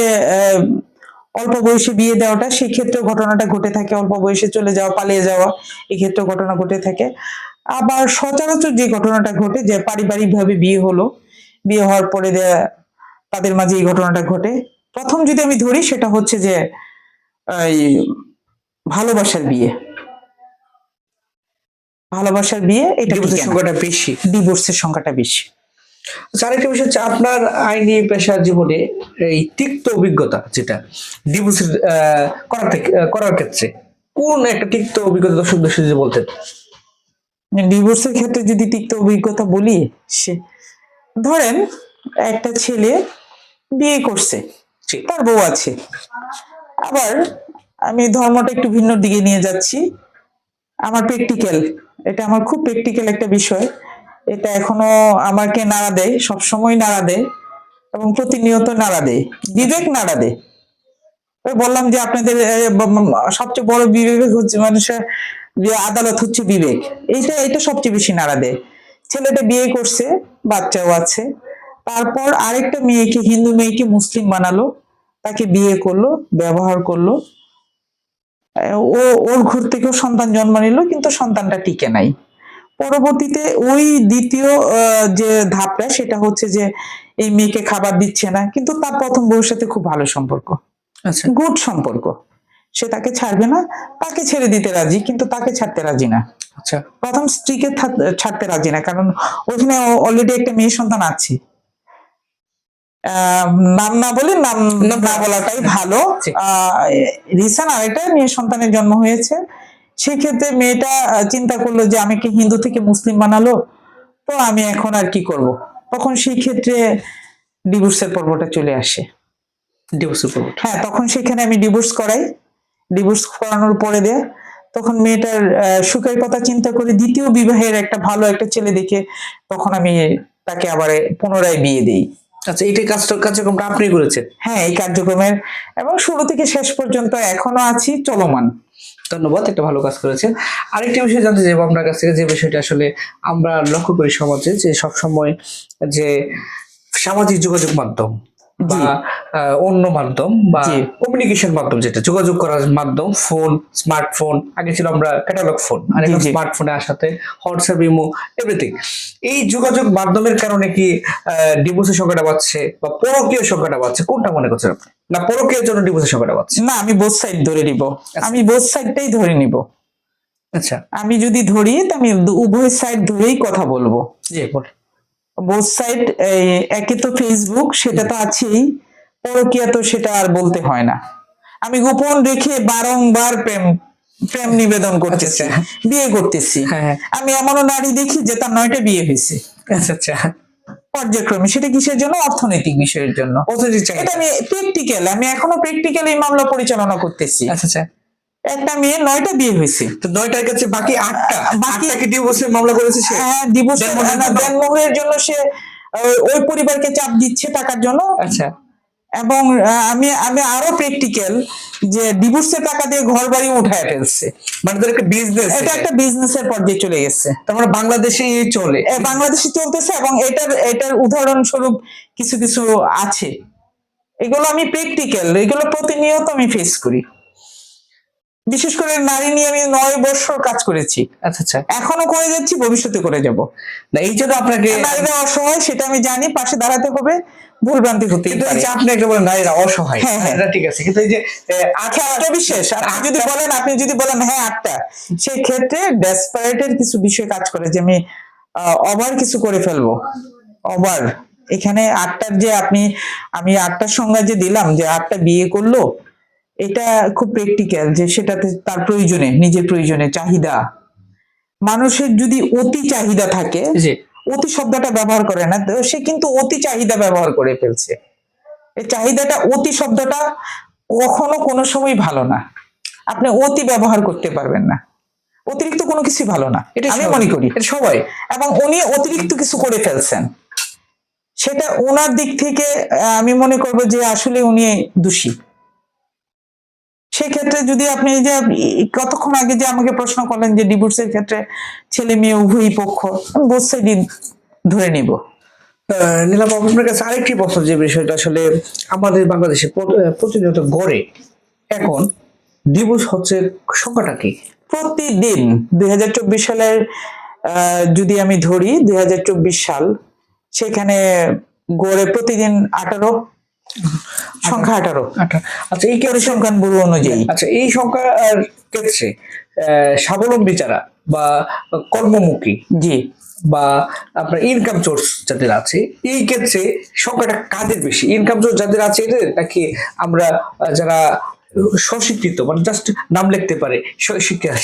Speaker 2: অল্প বয়সে বিয়ে দেওয়াটা, সেই ক্ষেত্রে ঘটনাটা ঘটে থাকে। অল্প বয়সে চলে যাওয়া, পালিয়ে যাওয়া, এই ক্ষেত্রে ঘটনা ঘটে থাকে। আবার সচরাচর যে ঘটনাটা ঘটে যে পারিবারিক ভাবে বিয়ে হলো, বিয়ে হওয়ার পরে তাদের মাঝে এই ঘটনাটা ঘটে। প্রথম যদি আমি ধরি সেটা হচ্ছে যে এই ভালোবাসার বিয়ে, ভালোবাসার বিয়ে, এটা
Speaker 1: ডিভোর্সের সংখ্যাটা বেশি।
Speaker 2: ডিভোর্সের সংখ্যাটা বেশি।
Speaker 1: আরেকটা বিষয় হচ্ছে আপনার আইনি পেশার জীবনে এই তিক্ত অভিজ্ঞতা, যেটা ডিভোর্সের করার ক্ষেত্রে কোন একটা তিক্ত অভিজ্ঞতা দর্শকদের যদি বলতেন?
Speaker 2: ডিভোর্সের ক্ষেত্রে যদি তিক্ত অভিজ্ঞতা বলি, সে ধরেন একটা ছেলে বিয়ে করছে, তার বউ আছে। আবার আমি ধর্মটা একটু ভিন্ন দিকে নিয়ে যাচ্ছি, আমার প্র্যাকটিক্যাল, এটা আমার খুব প্র্যাকটিক্যাল একটা বিষয়। এটা এখনো আমাকে নাড়া দেয়, সবসময় নাড়া দেয় এবং প্রতিনিয়ত নাড়া দেয়, বিবেক নাড়া দেয়। বললাম যে আপনাদের সবচেয়ে বড় বিবেক হচ্ছে মানুষের, যে আদালত হচ্ছে বিবেক, এটা সবচেয়ে বেশি নাড়া দেয়। ছেলেটা বিয়ে করছে, বাচ্চাও আছে, তারপর আরেকটা মেয়েকে, হিন্দু মেয়েকে মুসলিম বানালো, তাকে বিয়ে করলো, ব্যবহার করলো, ওর ঘর থেকেও সন্তান জন্ম নিল, কিন্তু সন্তানটা টিকে নাই। পরবর্তীতে ওই দ্বিতীয় যে ধাপটা, সেটা হচ্ছে যে এই মেয়েকে খাবার দিচ্ছে না, কিন্তু তার প্রথম বউয়ের সাথে খুব ভালো সম্পর্ক,
Speaker 1: আচ্ছা,
Speaker 2: গুড সম্পর্ক, সে তাকে ছাড়বে না, তাকে ছেড়ে দিতে রাজি, কিন্তু তাকে ছাড়তে রাজি না।
Speaker 1: আচ্ছা,
Speaker 2: প্রথম স্ত্রীকে ছাড়তে রাজি না, কারণ ওখানে অলরেডি একটা মেয়ে সন্তান আছে। নাম না বলে, নাম না বলাটাই ভালো। রিসেন্ট আরেকটা মেয়ে সন্তানের জন্ম হয়েছে। সেক্ষেত্রে মেয়েটা চিন্তা করলো যে আমাকে হিন্দু থেকে মুসলিম বানালো, তো আমি এখন আর কি করব। তখন সেই ক্ষেত্রে ডিভোর্সের পর্বটা চলে আসে।
Speaker 1: ডিভোর্সের পর
Speaker 2: হ্যাঁ, তখন সেখানে আমি ডিভোর্স করাই। ডিভোর্স করানোর পরে তখন মেয়েটার সুখের কথা চিন্তা করে দ্বিতীয় বিবাহের একটা ভালো একটা ছেলে দেখে তখন আমি তাকে আবার পুনরায় বিয়ে দিই।
Speaker 1: আচ্ছা, এইটাই কার্যক্রমটা আপনি করেছেন?
Speaker 2: হ্যাঁ, এই কার্যক্রমের এবং শুরু থেকে শেষ পর্যন্ত এখনো আছি, চলমান।
Speaker 1: ধন্যবাদ, একটা ভালো কাজ করেছেন। আরেকটি বিষয় জানতে চাইবো আপনার কাছ থেকে, যে বিষয়টা আসলে আমরা লক্ষ্য করি সমাজে, যে সবসময় যে সামাজিক যোগাযোগ মাধ্যম বা অন্য মাধ্যম বা কমিউনিকেশন মাধ্যম, যেটা যোগাযোগ করার মাধ্যম, ফোন, স্মার্টফোন, আগে ছিল আমরা ক্যাটালগ ফোন, আর এখন স্মার্টফোনে আসাতে হোয়াটসঅ্যাপ, ইমো, এভরিথিং, এই যোগাযোগ মাধ্যমের কারণে কি ডিভোর্সের সংখ্যাটা বাড়ছে বা পরকীয় সংখ্যাটা বাড়ছে, কোনটা মনে করছেন আপনি? না পরকীয়ার জন্য ডিভোর্সের সংখ্যাটা বাড়ছে?
Speaker 2: না, আমি বোথ সাইড ধরে নিব, আমি বোথ সাইডটাই ধরে নিব।
Speaker 1: আচ্ছা,
Speaker 2: আমি যদি ধরি তো আমি উভয় সাইড ধরেই কথা বলবো।
Speaker 1: জি বলেন।
Speaker 2: বোথ সাইড, একে তো ফেসবুক, সেটা তো আছেই, পরকীয়া তো সেটা আর বলতে হয় না। আমি গোপন রেখে বারংবার প্রেম প্রেম নিবেদন করতেছি,
Speaker 1: আচ্ছা।
Speaker 2: বিয়ে করতেছি।
Speaker 1: হ্যাঁ।
Speaker 2: আমি এমনও নারী দেখি যে তার 9টা বিয়ে হয়েছে
Speaker 1: আচ্ছা আচ্ছা,
Speaker 2: পর্যায়ক্রমে। সেটা কিসের জন্য? অর্থনৈতিক বিষয়ের জন্য।
Speaker 1: পজিটিভ চাই।
Speaker 2: এটা আমি প্র্যাকটিক্যাল, আমি এখনো প্র্যাকটিক্যাল এই মামলা পরিচালনা করতেছি।
Speaker 1: আচ্ছা আচ্ছা,
Speaker 2: একটা মেয়ে 9টা বিয়ে হয়েছে,
Speaker 1: তো 9টার কাছে বাকি 8টা,
Speaker 2: বাকি-
Speaker 1: 8টাকে ডিভোর্সের মামলা করেছে সে।
Speaker 2: হ্যাঁ, ডিভোর্স
Speaker 1: দেনমোহরের জন্য?
Speaker 2: দেনমোহরের জন্য সে ওই পরিবারকে চাপ দিচ্ছে টাকার জন্য।
Speaker 1: আচ্ছা,
Speaker 2: এবং আমি আমি আরো প্র্যাকটিক্যাল, যে ডিভোর্সের টাকা দিয়ে ঘর বাড়ি উঠায় ফেলছে।
Speaker 1: মানে তার একটা বিজনেস,
Speaker 2: এটা একটা বিজনেসের পর্যায়ে চলে গেছে।
Speaker 1: তার মানে বাংলাদেশে চলে।
Speaker 2: বাংলাদেশে চলতেছে, এবং এটার উদাহরণস্বরূপ কিছু কিছু আছে। এগুলো আমি প্র্যাকটিক্যাল, এগুলো প্রতিনিয়ত আমি ফেস করি। বিশেষ করে নারী নিয়ে আমি 9 বছর কাজ করেছি,
Speaker 1: আচ্ছা আচ্ছা,
Speaker 2: এখনো করে যাচ্ছি, ভবিষ্যতে করে যাব।
Speaker 1: না এই জন্য আপনাকে,
Speaker 2: নারীরা অসহায় সেটা আমি জানি, পাশে দাঁড়াতে হবে, ভুলভ্রান্তি হতেই
Speaker 1: কিন্তু এই
Speaker 2: পারে।
Speaker 1: যে আপনি একটা বলেন নারীরা অসহায়,
Speaker 2: হ্যাঁ, হ্যাঁ।
Speaker 1: এটা ঠিক আছে, কিন্তু এই যে
Speaker 2: আত্মবিশ্বাস, আপনি যদি বলেন হ্যাঁ 8টা, সেই ক্ষেত্রে ডেসপারেটের কিছু বিষয় কাজ করে, যে আমি ওভার কিছু করে ফেলবো, ওভার। এখানে 8টার যে আমি 8টার সংজ্ঞা যে দিলাম, যে 8টা বিয়ে করলো, এটা খুব প্র্যাকটিক্যাল, যে সেটাতে তার প্রয়োজনে, নিজের প্রয়োজনে, চাহিদা। মানুষের যদি অতি চাহিদা থাকে,
Speaker 1: জি,
Speaker 2: অতি শব্দটা ব্যবহার করে না তো, সে কিন্তু অতি চাহিদা ব্যবহার করে ফেলছে। এই চাহিদাটা, অতি শব্দটা কখনো কোনো সময় ভালো না, আপনি অতি ব্যবহার করতে পারবেন না। অতিরিক্ত কোনো কিছু ভালো না,
Speaker 1: এটা
Speaker 2: আমি
Speaker 1: সবাই-
Speaker 2: মনে করি।
Speaker 1: এটা সবাই।
Speaker 2: এবং উনি অতিরিক্ত কিছু করে ফেলছেন, সেটা ওনার দিক থেকে আমি মনে করব যে আসলে উনি দোষী। সেক্ষেত্রে যদি আপনি এই যে কতক্ষণ আগে যে আমাকে প্রশ্ন করলেন যে ডিভোর্সের ক্ষেত্রে ছেলে মেয়ে উভয়ই পক্ষ, আমি বোথ সাইডই ধরে নিব।
Speaker 1: নীলাপ, আপনার কাছে আরেকটি প্রশ্ন, যে বিষয়টা আসলে আমাদের বাংলাদেশে প্রতিনিয়ত গড়ে, এখন ডিভোর্স হচ্ছে সংখ্যাটা কি?
Speaker 2: প্রতিদিন 2024 সালের যদি আমি ধরি 2024 সাল, সেখানে গড়ে প্রতিদিন 18, সংখ্যা 18।
Speaker 1: আচ্ছা, এই ক্ষেত্রে
Speaker 2: পরিসংখ্যান ব্যুরো অনুযায়ী।
Speaker 1: আচ্ছা, এই সংখ্যার ক্ষেত্রে স্বাবলম্বী যারা বা কর্মমুখী
Speaker 2: জি,
Speaker 1: বা আপনার ইনকাম সোর্স যাদের আছে, এই ক্ষেত্রে সংখ্যাটা কাদের বেশি? ইনকাম সোর্স যাদের আছে এদের, নাকি আমরা যারা স্বশিক্ষিত, মানে জাস্ট নাম লিখতে পারে,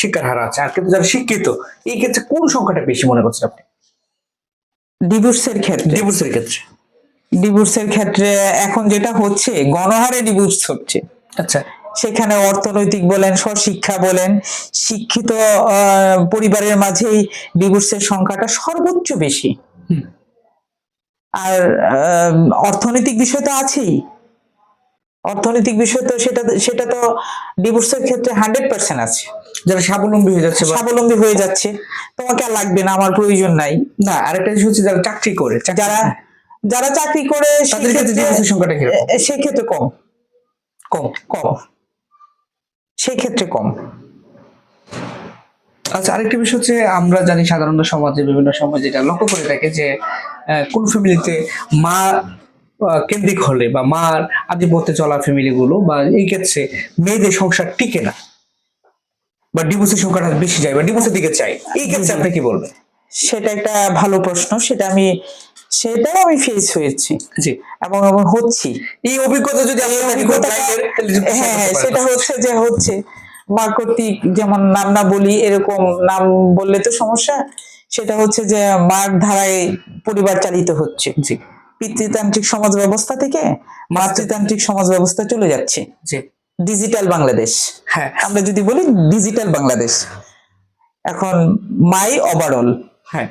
Speaker 1: শিক্ষার হার আছে, আর কিন্তু যারা শিক্ষিত, এই ক্ষেত্রে কোন সংখ্যাটা বেশি মনে করছেন আপনি
Speaker 2: ডিভোর্সের ক্ষেত্রে?
Speaker 1: ডিভোর্সের ক্ষেত্রে?
Speaker 2: ডিভোর্সের ক্ষেত্রে এখন যেটা হচ্ছে, গণহারে ডিভোর্স হচ্ছে।
Speaker 1: আচ্ছা,
Speaker 2: সেখানে অর্থনৈতিক বলেন, স্বশিক্ষা বলেন, শিক্ষিত পরিবারের মাঝেই ডিভোর্সের সংখ্যাটা সর্বোচ্চ বেশি।
Speaker 1: হুম।
Speaker 2: আর অর্থনৈতিক বিষয় তো আছেই, অর্থনৈতিক বিষয় তো সেটা তো ডিভোর্সের ক্ষেত্রে 100% আছে।
Speaker 1: যারা স্বাবলম্বী হয়ে যাচ্ছে,
Speaker 2: স্বাবলম্বী হয়ে যাচ্ছে, তোমাকে আর লাগবে না, আমার প্রয়োজন নাই।
Speaker 1: না আরেকটা জিনিস হচ্ছে যারা চাকরি করে,
Speaker 2: যারা যারা চাকরি করে
Speaker 1: তাদের ক্ষেত্রে ডিভোর্সের সংখ্যাটা কিরকম?
Speaker 2: সেক্ষেত্রে কম,
Speaker 1: কম।
Speaker 2: কম, সেক্ষেত্রে কম।
Speaker 1: আচ্ছা, আরেকটি বিষয় হচ্ছে, আমরা জানি সাধারণত সমাজে বিভিন্ন সময় যেটা লক্ষ্য করে থাকে যে কোন ফ্যামিলিতে মা কেন্দ্রিক হলে বা মার আধিপত্যে চলা ফ্যামিলি গুলো, বা এই ক্ষেত্রে মেয়েদের সংসার টিকে না, বা ডিভোর্সের সংখ্যাটা বেশি যায়, বা ডিভোর্সের দিকে চাই, এই ক্ষেত্রে আপনি কি বলবেন?
Speaker 2: সেটা একটা ভালো প্রশ্ন, সেটাও আমি ফেস হয়েছি
Speaker 1: জি,
Speaker 2: এবং হচ্ছি।
Speaker 1: এই অভিজ্ঞতা যদি আপনি
Speaker 2: হ্যাঁ, সেটা হচ্ছে মা কর্তৃক, যেমন নাম না বলি, এরকম নাম বললে তো সমস্যা। সেটা হচ্ছে যে মার ধারায় পরিবার চালিত হচ্ছে।
Speaker 1: জি
Speaker 2: পিতৃতান্ত্রিক সমাজ ব্যবস্থা থেকে মাতৃতান্ত্রিক সমাজ ব্যবস্থা চলে যাচ্ছে।
Speaker 1: জি,
Speaker 2: ডিজিটাল বাংলাদেশ,
Speaker 1: হ্যাঁ
Speaker 2: আমরা যদি বলি ডিজিটাল বাংলাদেশ। এখন মাই ওভারঅল
Speaker 1: হ্যাঁ,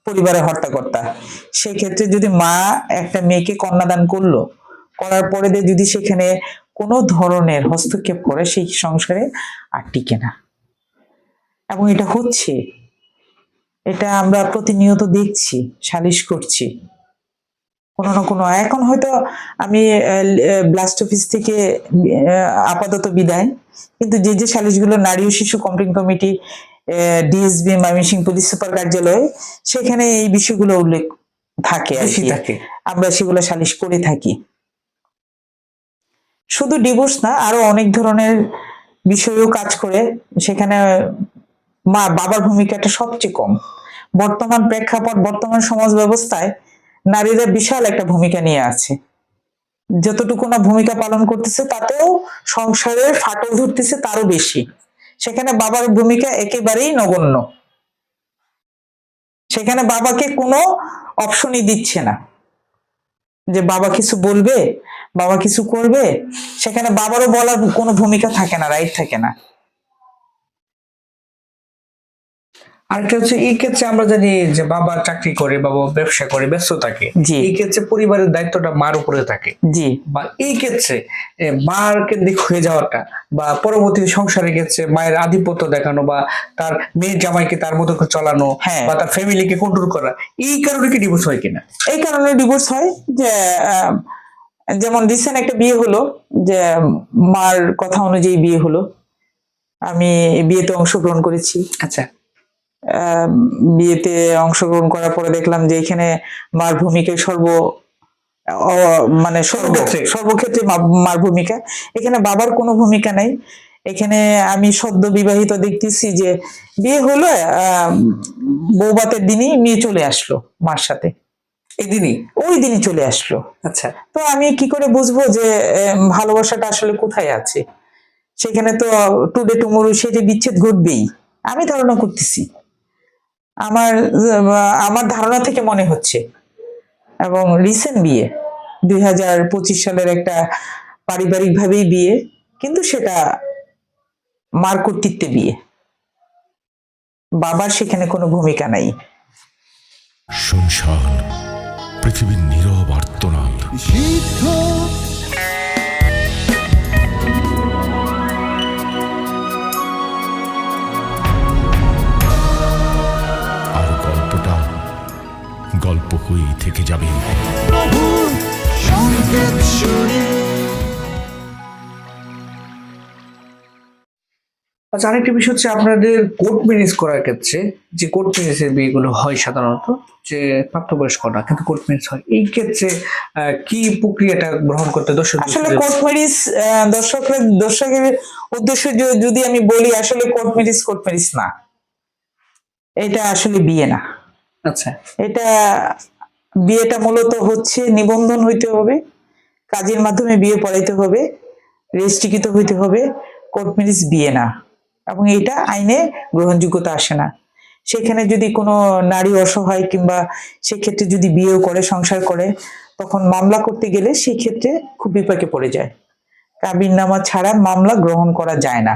Speaker 2: পরিবারের হর্তাকর্তা। সেক্ষেত্রে যদি মা একটা মেয়েকে কন্যাদান করার পরে যদি সেখানে কোনো ধরনের হস্তক্ষেপ করে, সেই সংসারে আর টিকে না। এবং এটা হচ্ছে, এটা আমরা প্রতিনিয়ত দেখছি, সালিশ করছি কোনো না কোনো। এখন হয়তো আমি ব্লাস্ট অফিস থেকে আপাতত বিদায়, কিন্তু যে সালিশগুলো নারী ও শিশু complain committee, DSB, Mymensingh police super কার্যালয়, সেখানে এই বিষয়গুলো উল্লেখ থাকে আর
Speaker 1: বেশি
Speaker 2: কি।
Speaker 1: থাকে।
Speaker 2: আমরা সেগুলো সালিশ করে থাকি। শুধু ডিভোর্স না, আরো অনেক ধরনের বিষয়েও কাজ করে। সেখানে মা বাবার ভূমিকাটা সবচেয়ে কম। বর্তমান প্রেক্ষাপট, বর্তমান সমাজ ব্যবস্থায় নারীরা বিশাল একটা ভূমিকা নিয়ে আছে। যতটুকু না ভূমিকা পালন করতেছে তাতেও সংসারের ফাটল ধরতেছে তারও বেশি। সেখানে বাবার ভূমিকা একেবারেই নগণ্য। সেখানে বাবাকে কোনো অপশনই দিচ্ছে না যে বাবা কিছু বলবে, বাবা কিছু করবে। সেখানে বাবারও বলার কোনো ভূমিকা থাকে না, রাইট থাকে না।
Speaker 1: আরেকটা হচ্ছে এই ক্ষেত্রে আমরা জানি যে বাবা চাকরি করে, বাবা ব্যবসা করে, ব্যস্ত থাকে।
Speaker 2: জি।
Speaker 1: এই ক্ষেত্রে পরিবারের দায়িত্বটা মার উপরে থাকে।
Speaker 2: জি।
Speaker 1: বা এই ক্ষেত্রে মার কেন্দ্রিক হয়ে যাওয়াটা বা পরবর্তী সংসারের ক্ষেত্রে মায়ের আধিপত্য দেখানো বা তার মেয়ের জামাইকে তার মতো করে চালানো
Speaker 2: হ্যাঁ।
Speaker 1: বা তার ফ্যামিলিকে কন্ট্রোল করা, এই কারণে কি ডিভোর্স হয় কিনা?
Speaker 2: এই কারণে ডিভোর্স হয় যে যেমন রিসেন্ট একটা বিয়ে হলো, যে মার কথা অনুযায়ী বিয়ে হলো। আমি বিয়েতে অংশগ্রহণ করেছি।
Speaker 1: আচ্ছা।
Speaker 2: বিয়েতে অংশগ্রহণ করার পরে দেখলাম যে এখানে মার ভূমিকায় মানে সর্বক্ষেত্রে মার ভূমিকা। এখানে বাবার কোনো ভূমিকা নাই। এখানে আমি সদ্য বিবাহিত দেখতেছি যে বিয়ে হলো, বৌভাতের দিনই মেয়ে চলে আসলো মার সাথে। ওই দিনই চলে আসলো।
Speaker 1: আচ্ছা।
Speaker 2: তো আমি কি করে বুঝবো যে ভালোবাসাটা আসলে কোথায় আছে? সেখানে তো টুডে টুমোরো সেটা বিচ্ছেদ ঘটবেই, আমি ধারণা করতেছি। আমার ধারণা থেকে মনে হচ্ছে। এবং রিসেন্ট বিয়ে 2025 সালের একটা পারিবারিক ভাবেই বিয়ে, কিন্তু সেটা মার কর্তৃত্বে বিয়ে, বাবার সেখানে কোনো ভূমিকা নাই।
Speaker 3: শুনশান পৃথিবীর নীরব আর্তনাদ। আর গল্পটা গল্প হয়েই থেকে যাবে।
Speaker 1: আচ্ছা, আরেকটি বিষয় হচ্ছে আপনাদের কোর্ট ম্যারেজ করার ক্ষেত্রে যে কোর্ট ম্যারেজের বিয়েগুলো হয় সাধারণত যে প্রাপ্তবয়স্ক না কিন্তু কোর্ট ম্যারেজ হয়, এই ক্ষেত্রে কি প্রক্রিয়াটা গ্রহণ করতে দর্শক?
Speaker 2: আসলে কোর্ট ম্যারেজ দর্শকের উদ্দেশ্য যদি আমি বলি, আসলে কোর্ট ম্যারেজ না, এটা আসলে বিয়ে না।
Speaker 1: আচ্ছা।
Speaker 2: বিয়েটা মূলত হচ্ছে নিবন্ধন হইতে হবে, কাজের মাধ্যমে বিয়ে পড়াইতে হবে, রেজিস্ট্রিকৃত হইতে হবে। কোর্ট ম্যারেজ বিয়ে না, এবং এটা আইনে গ্রহণযোগ্যতা আসে না। সেখানে যদি কোনো নারী অসহায় কিংবা সেক্ষেত্রে যদি বিয়েও করে, সংসার করে, তখন মামলা করতে গেলে সেই ক্ষেত্রে খুব বিপাকে পড়ে যায়। কাবিননামা ছাড়া মামলা গ্রহণ করা যায় না।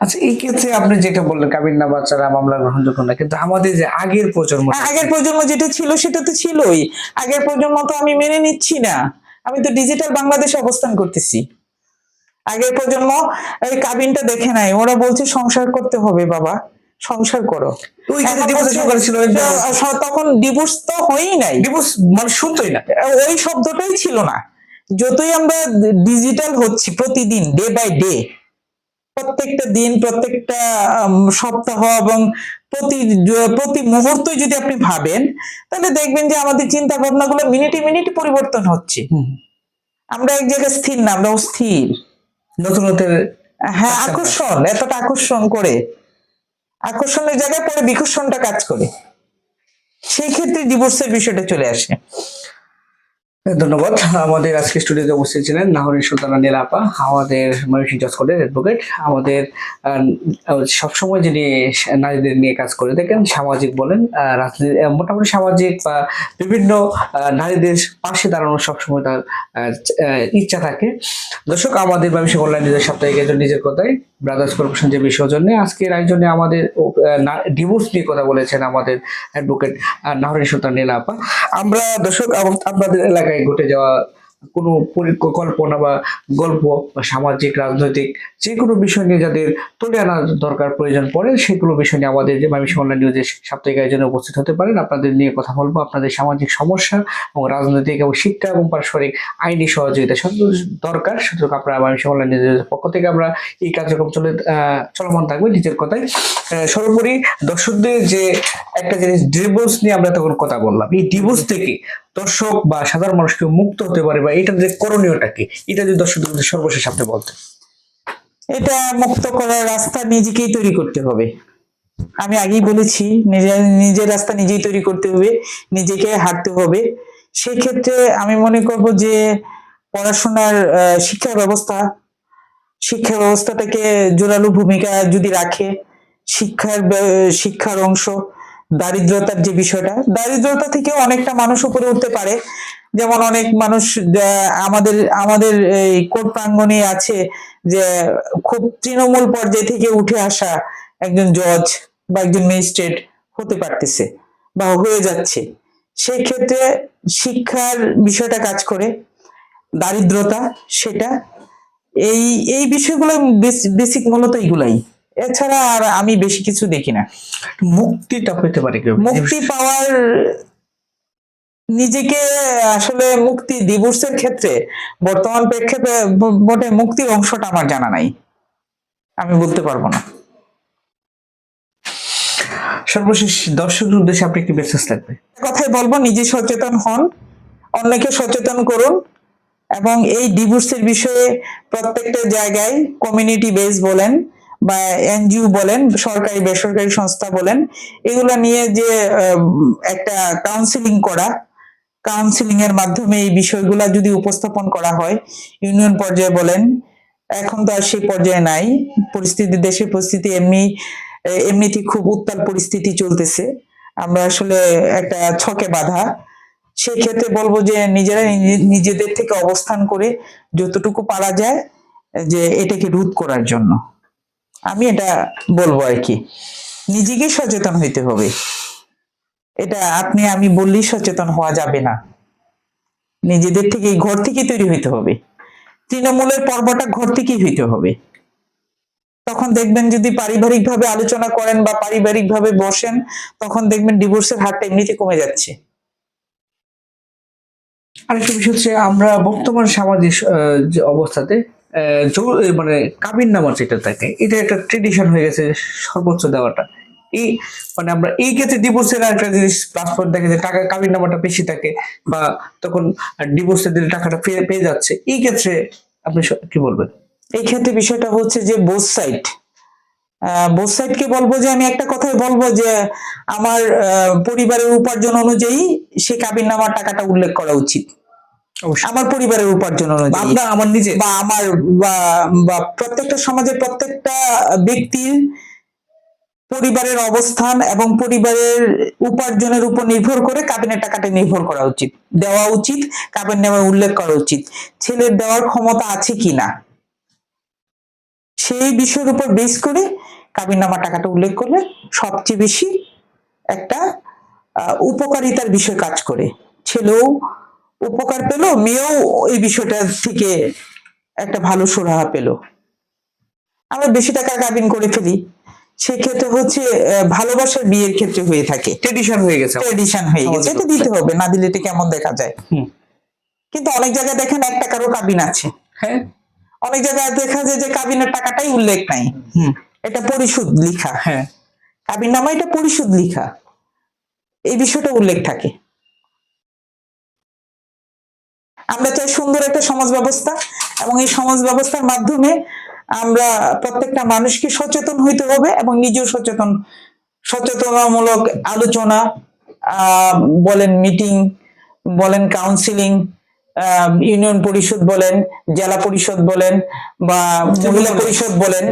Speaker 1: আচ্ছা, এই ক্ষেত্রে আপনি যেটা বললেন কাবিননামা ছাড়া মামলা গ্রহণযোগ্য না, কিন্তু আমাদের যে আগের প্রজন্ম
Speaker 2: যেটা ছিল সেটা তো ছিলই। আগের প্রজন্ম তো আমি মেনে নিচ্ছি না। আমি তো ডিজিটাল বাংলাদেশে অবস্থান করতেছি। আগের প্রজন্ম এই কাবিনটা দেখে নাই, ওরা বলছে সংসার করতে হবে, বাবা সংসার করো। তখন ডিভোর্স তো হয়ই নাই,
Speaker 1: ডিভোর্স মানে শুনতোই না,
Speaker 2: ওই শব্দটাই ছিল না। যতই আমরা ডিজিটাল হচ্ছি প্রতিদিন, ডে বাই ডে, প্রত্যেকটা দিন, প্রত্যেকটা সপ্তাহ এবং প্রতি মুহূর্তই যদি আপনি ভাবেন, তাহলে দেখবেন যে আমাদের চিন্তা ভাবনা গুলো মিনিটে মিনিটে পরিবর্তন হচ্ছে। আমরা এক জায়গায় স্থির না, আমরা অস্থির।
Speaker 1: নতুনত্বের
Speaker 2: হ্যাঁ, আকর্ষণ, এতটা আকর্ষণ করে, আকর্ষণের জায়গায় পরে বিকর্ষণটা কাজ করে, সেই ক্ষেত্রে ডিভোর্সের বিষয়টা চলে আসে।
Speaker 1: ধন্যবাদ। আমাদের আজকে স্টুডিওতে উপস্থিত ছিলেন নাহরিন সুলতানা নীলা আপা, আমাদের ময়মনসিংহ জজ কোর্টের অ্যাডভোকেট। আমাদের সবসময় যিনি নারীদের নিয়ে কাজ করে থাকেন, সামাজিক বলেন, রাজনীতি, মোটামুটি সামাজিক বা বিভিন্ন নারীদের পাশে দাঁড়ানোর সবসময় তার ইচ্ছা থাকে। দর্শক, আমাদের ময়মনসিংহ অনলাইন নিউজের সাপ্তাহিক একজন নিজের কথায় ব্রাদার্স কর্পোরেশন যে বিষয়ের জন্য আজকের আয়োজনে আমাদের ডিভোর্স নিয়ে কথা বলেছেন আমাদের অ্যাডভোকেট নাহরিন সুলতানা নীলা আপা। আমরা দর্শক আপনাদের এলাকায় ঘটে যাওয়া কোনো পরিকল্পনা বা গল্প বা সামাজিক, রাজনৈতিক যে কোনো বিষয় নিয়ে যাদের তুলে আনার দরকার প্রয়োজন পড়ে, সেগুলো বিষয় নিয়ে আমাদের যে ময়মনসিংহ অনলাইন নিউজের সাপ্তাহিক আয়োজনে উপস্থিত হতে পারেন। আপনাদের নিয়ে কথা বলবো, আপনাদের সামাজিক সমস্যা এবং রাজনৈতিক এবং শিক্ষা এবং পারস্পরিক আইনি সহযোগিতা দরকার। সুতরাং আপনারা ময়মনসিংহ অনলাইন নিউজের পক্ষ থেকে আমরা এই কার্যক্রম চলমান থাকবে নিজের কথায়। সর্বোপরি দর্শকদের যে একটা জিনিস, ডিভোর্স নিয়ে আমরা তখন কথা বললাম, এই ডিভোর্স থেকে দর্শক বা সাধারণ মানুষকে মুক্ত হতে পারে, বা এটা যে করণীয়টা কি, এটা যদি দর্শকদের সর্বশেষ আপনি বলতেন।
Speaker 2: এটা মুক্ত করার রাস্তা নিজেকেই তৈরি করতে হবে। আমি আগেই বলেছি, নিজের রাস্তা নিজেই তৈরি করতে হবে, নিজেকে হাঁটতে হবে। সেই ক্ষেত্রে আমি মনে করব যে পড়াশোনার শিক্ষা ব্যবস্থাটাকে জোরালো ভূমিকা যদি রাখে, শিক্ষার অংশ, দারিদ্রতার যে বিষয়টা, দারিদ্রতা থেকে অনেকটা মানুষ উপরে উঠতে পারে। যেমন অনেক মানুষ আমাদের আমাদের এই কোর্ট প্রাঙ্গণে আছে যে খুব তৃণমূল পর্যায় থেকে উঠে আসা একজন জজ বা একজন ম্যাজিস্ট্রেট হতে পারতেছে বা হয়ে যাচ্ছে। সেই ক্ষেত্রে শিক্ষার বিষয়টা কাজ করে, দারিদ্রতা সেটা, এই এই বিষয়গুলো বেসিক মূলত এগুলাই। এছাড়া আর আমি বেশি কিছু দেখি না।
Speaker 1: মুক্তিটা পেতে পারে কেউ?
Speaker 2: মুক্তি পাওয়ার, নিজেকে আসলে মুক্তি ডিভোর্সের ক্ষেত্রে বর্তমান প্রেক্ষাপটে মুক্তির অংশটা আমার জানা নাই, আমি বলতে পারবো না।
Speaker 1: সর্বশেষ দর্শকদের উদ্দেশ্যে আপনি কি মেসেজ থাকবে?
Speaker 2: কথাই বলবো, নিজে সচেতন হন, অন্যকে সচেতন করুন, এবং এই ডিভোর্সের বিষয়ে প্রত্যেকটা জায়গায় কমিউনিটি বেস বলেন বা এনজিও বলেন, সরকারি বেসরকারি সংস্থা বলেন, এগুলা নিয়ে যে একটা কাউন্সিলিং এর মাধ্যমে এই বিষয়গুলা যদি উপস্থাপন করা হয়, ইউনিয়ন পর্যায়ে বলেন, এখন তো আর সেই পর্যায়ে নাই, দেশের পরিস্থিতি এমনিতে খুব উত্তাল পরিস্থিতি চলতেছে, আমরা আসলে একটা ছকে বাঁধা। সেই ক্ষেত্রে বলবো যে নিজেরা নিজেদের থেকে অবস্থান করে যতটুকু পারা যায় যে এটাকে রোধ করার জন্য আমি এটা বলবো আর কি। নিজেকে সচেতন হইতে হবে, এটা আপনি আমি বললেই সচেতন হওয়া যাবে না, নিজেদের থেকে, ঘর থেকে তৈরি হইতে হবে। তৃণমূলের পর্বটা ঘর থেকেই হইতে হবে। তখন দেখবেন যদি পারিবারিক ভাবে আলোচনা করেন বা পারিবারিক ভাবে বসেন, তখন দেখবেন ডিভোর্সের হারটা এমনিতে কমে যাচ্ছে।
Speaker 1: আরেকটা বিষয় হচ্ছে, আমরা বর্তমান সামাজিক যে অবস্থাতে মানে কাবিন নামা যেটা থাকে, এটা একটা ট্রেডিশন হয়ে গেছে সর্বোচ্চ দেওয়াটা। এই মানে আমরা এই ক্ষেত্রে ডিভোর্সের একটা জিনিস প্লাস পয়েন্ট দেখে যে টাকা কাবিন নামাটা বেশি থাকে, বা তখন ডিভোর্সের দিলে টাকাটা পেয়ে যাচ্ছে। এই ক্ষেত্রে আপনি কি বলবেন?
Speaker 2: এই ক্ষেত্রে বিষয়টা হচ্ছে যে বোথ সাইডকে বলবো যে, আমি একটা কথাই বলবো যে আমার পরিবারের উপার্জন অনুযায়ী সে কাবিন নামার টাকাটা উল্লেখ করা উচিত। আমার পরিবারের উপার্জন অনুযায়ী,
Speaker 1: আমার নিজে
Speaker 2: বা আমার বা প্রত্যেকটা সমাজের প্রত্যেকটা ব্যক্তির পরিবারের অবস্থান এবং পরিবারের উপার্জনের উপর নির্ভর করে কাবিনের টাকাটা নির্ভর করা উচিত, দেওয়া উচিত, কাবিন নামায় উল্লেখ করা উচিত। ছেলের দেওয়ার ক্ষমতা আছে কিনা সেই বিষয়ের উপর বেস করে কাবিন নামা টাকাটা উল্লেখ করলে সবচেয়ে বেশি একটা উপকারিতার বিষয় কাজ করে। ছেলেও উপকার পেল, মেয়েও এই বিষয়টা থেকে একটা ভালো সুরাহা পেল। আমরা বেশি টাকা কাবিন করে ফেলি, সেক্ষেত্রে হচ্ছে ভালোবাসার বিয়ের ক্ষেত্রে হয়ে থাকে,
Speaker 1: ট্রেডিশন হয়ে গেছে,
Speaker 2: এটা দিতে হবে, না দিলে এটা কেমন দেখা যায়। কিন্তু অনেক জায়গায় দেখেন 1 টাকারও কাবিন আছে,
Speaker 1: হ্যাঁ,
Speaker 2: অনেক জায়গায় দেখা যায় যে কাবিনের টাকাটাই উল্লেখ নাই, এটা পরিশোধ লিখা,
Speaker 1: হ্যাঁ,
Speaker 2: কাবিন নামা এটা পরিশোধ লিখা, এই বিষয়টা উল্লেখ থাকে। আমরা চাই সুন্দর একটা সমাজ ব্যবস্থা, এবং এই সমাজ ব্যবস্থার মাধ্যমে আমরা প্রত্যেকটা মানুষকে সচেতন হইতে হবে, এবং নিজেও সচেতনমূলক আলোচনা বলেন, মিটিং বলেন, কাউন্সিলিং, ইউনিয়ন পরিষদ বলেন, জেলা পরিষদ বলেন, বা মহিলা পরিষদ বলেন,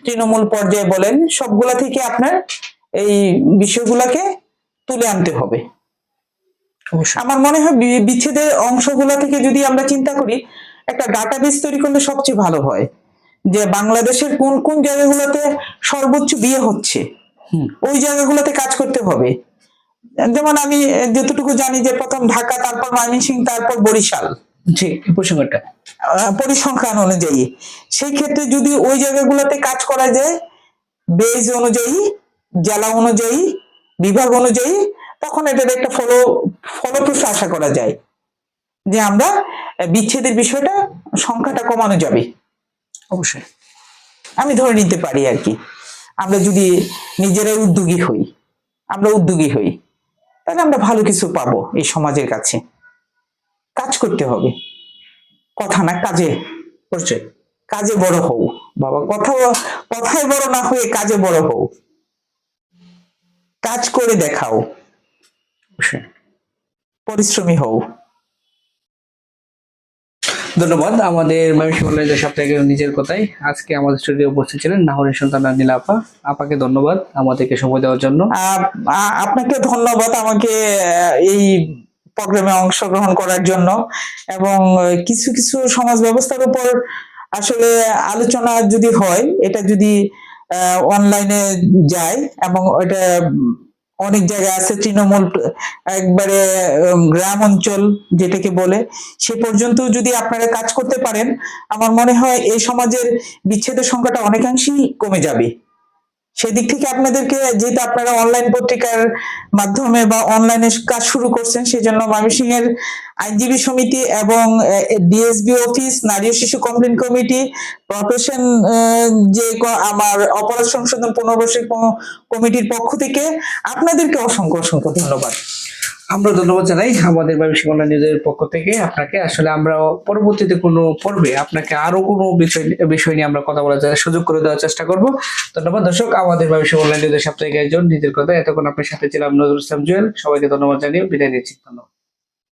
Speaker 2: তৃণমূল পর্যায়ে বলেন, সবগুলা থেকে আপনার এই বিষয়গুলাকে তুলে আনতে হবে। আমার মনে হয় বিচ্ছেদের অংশগুলা থেকে যদি আমরা চিন্তা করি, একটা ডাটাবেস তৈরি করলে সবচেয়ে ভালো হয়, যে বাংলাদেশের কোন কোন জায়গাগুলোতে সর্বোচ্চ বিয়ে হচ্ছে, ওই জায়গাগুলোতে কাজ করতে হবে। যেমন আমি যতটুকু জানি যে প্রথম ঢাকা, তারপর ময়মনসিংহ, তারপর বরিশাল,
Speaker 1: জি, প্রসঙ্গটা
Speaker 2: পরিসংখ্যান অনুযায়ী। সেই ক্ষেত্রে যদি ওই জায়গাগুলোতে কাজ করা যায় বেজ অনুযায়ী, জেলা অনুযায়ী, বিভাগ অনুযায়ী, তখন এটার একটা ফলপ্রসূ আশা করা যায় যে আমরা বিচ্ছেদের বিষয়টা, সংখ্যাটা কমানো যাবে।
Speaker 1: অবশ্যই
Speaker 2: আমি ধরে নিতে পারি আর কি, আমরা যদি নিজেরাই উদ্যোগী হই, তাহলে আমরা ভালো কিছু পাবো এই সমাজের কাছে। কাজ করতে হবে, কথা না কাজে,
Speaker 1: পরিচয়।
Speaker 2: কাজে বড় হও বাবা, কথায় বড় না হয়ে কাজে বড় হও, কাজ করে দেখাও,
Speaker 1: অবশ্যই।
Speaker 2: পরিশ্রমী হও।
Speaker 1: ধন্যবাদ আমাদের ময়মনসিংহ অনলাইন সাপ্তাহিক নিজের কথায় আজকে আমাদের স্টুডিও উপস্থিত ছিলেন নাহরের সন্তান নীলা আপা। আপাকে ধন্যবাদ আমাদেরকে সময় দেওয়ার জন্য।
Speaker 2: আপনাকে ধন্যবাদ আমাকে এই প্রোগ্রামে অংশগ্রহণ করার জন্য, এবং কিছু কিছু সমাজ ব্যবস্থার উপর আসলে আলোচনা যদি হয়, এটা যদি অনলাইনে যায়, এবং ওটা অনেক জায়গায় আছে, তৃণমূল একবারে গ্রাম অঞ্চল যেটাকে বলে, সে পর্যন্ত যদি আপনারা কাজ করতে পারেন, আমার মনে হয় এই সমাজের বিচ্ছেদের সংখ্যাটা অনেকাংশেই কমে যাবে। সেদিক থেকে আপনাদেরকে, যেহেতু আপনারা অনলাইন পত্রিকার মাধ্যমে বা অনলাইনে কাজ শুরু করছেন, সেই জন্য ময়মনসিংহের আইনজীবী সমিতি এবং ডিএসবি অফিস, নারী ও শিশু কমপ্লেন কমিটি, প্রফেশন যে আমার অপরাধ সংশোধন পুনর্বাসিক কমিটির পক্ষ থেকে আপনাদেরকে অসংখ্য অসংখ্য ধন্যবাদ।
Speaker 1: আমরা ধন্যবাদ জানাই আমাদের ময়মনসিংহ অনলাইন নিউজের পক্ষ থেকে আপনাকে। আসলে আমরা পরবর্তীতে কোনো পর্বে আপনাকে আরো কোনো বিষয় নিয়ে আমরা কথা বলার সুযোগ করে দেওয়ার চেষ্টা করব। ধন্যবাদ দর্শক, আমাদের ময়মনসিংহ অনলাইন নিউজের সাপ্তাহিক আয়োজন নিজের কথা, এতক্ষণ আপনার সাথে ছিলাম নজরুল ইসলাম জুয়েল। সবাইকে ধন্যবাদ জানিয়ে বিদায় নিচ্ছি। ধন্যবাদ।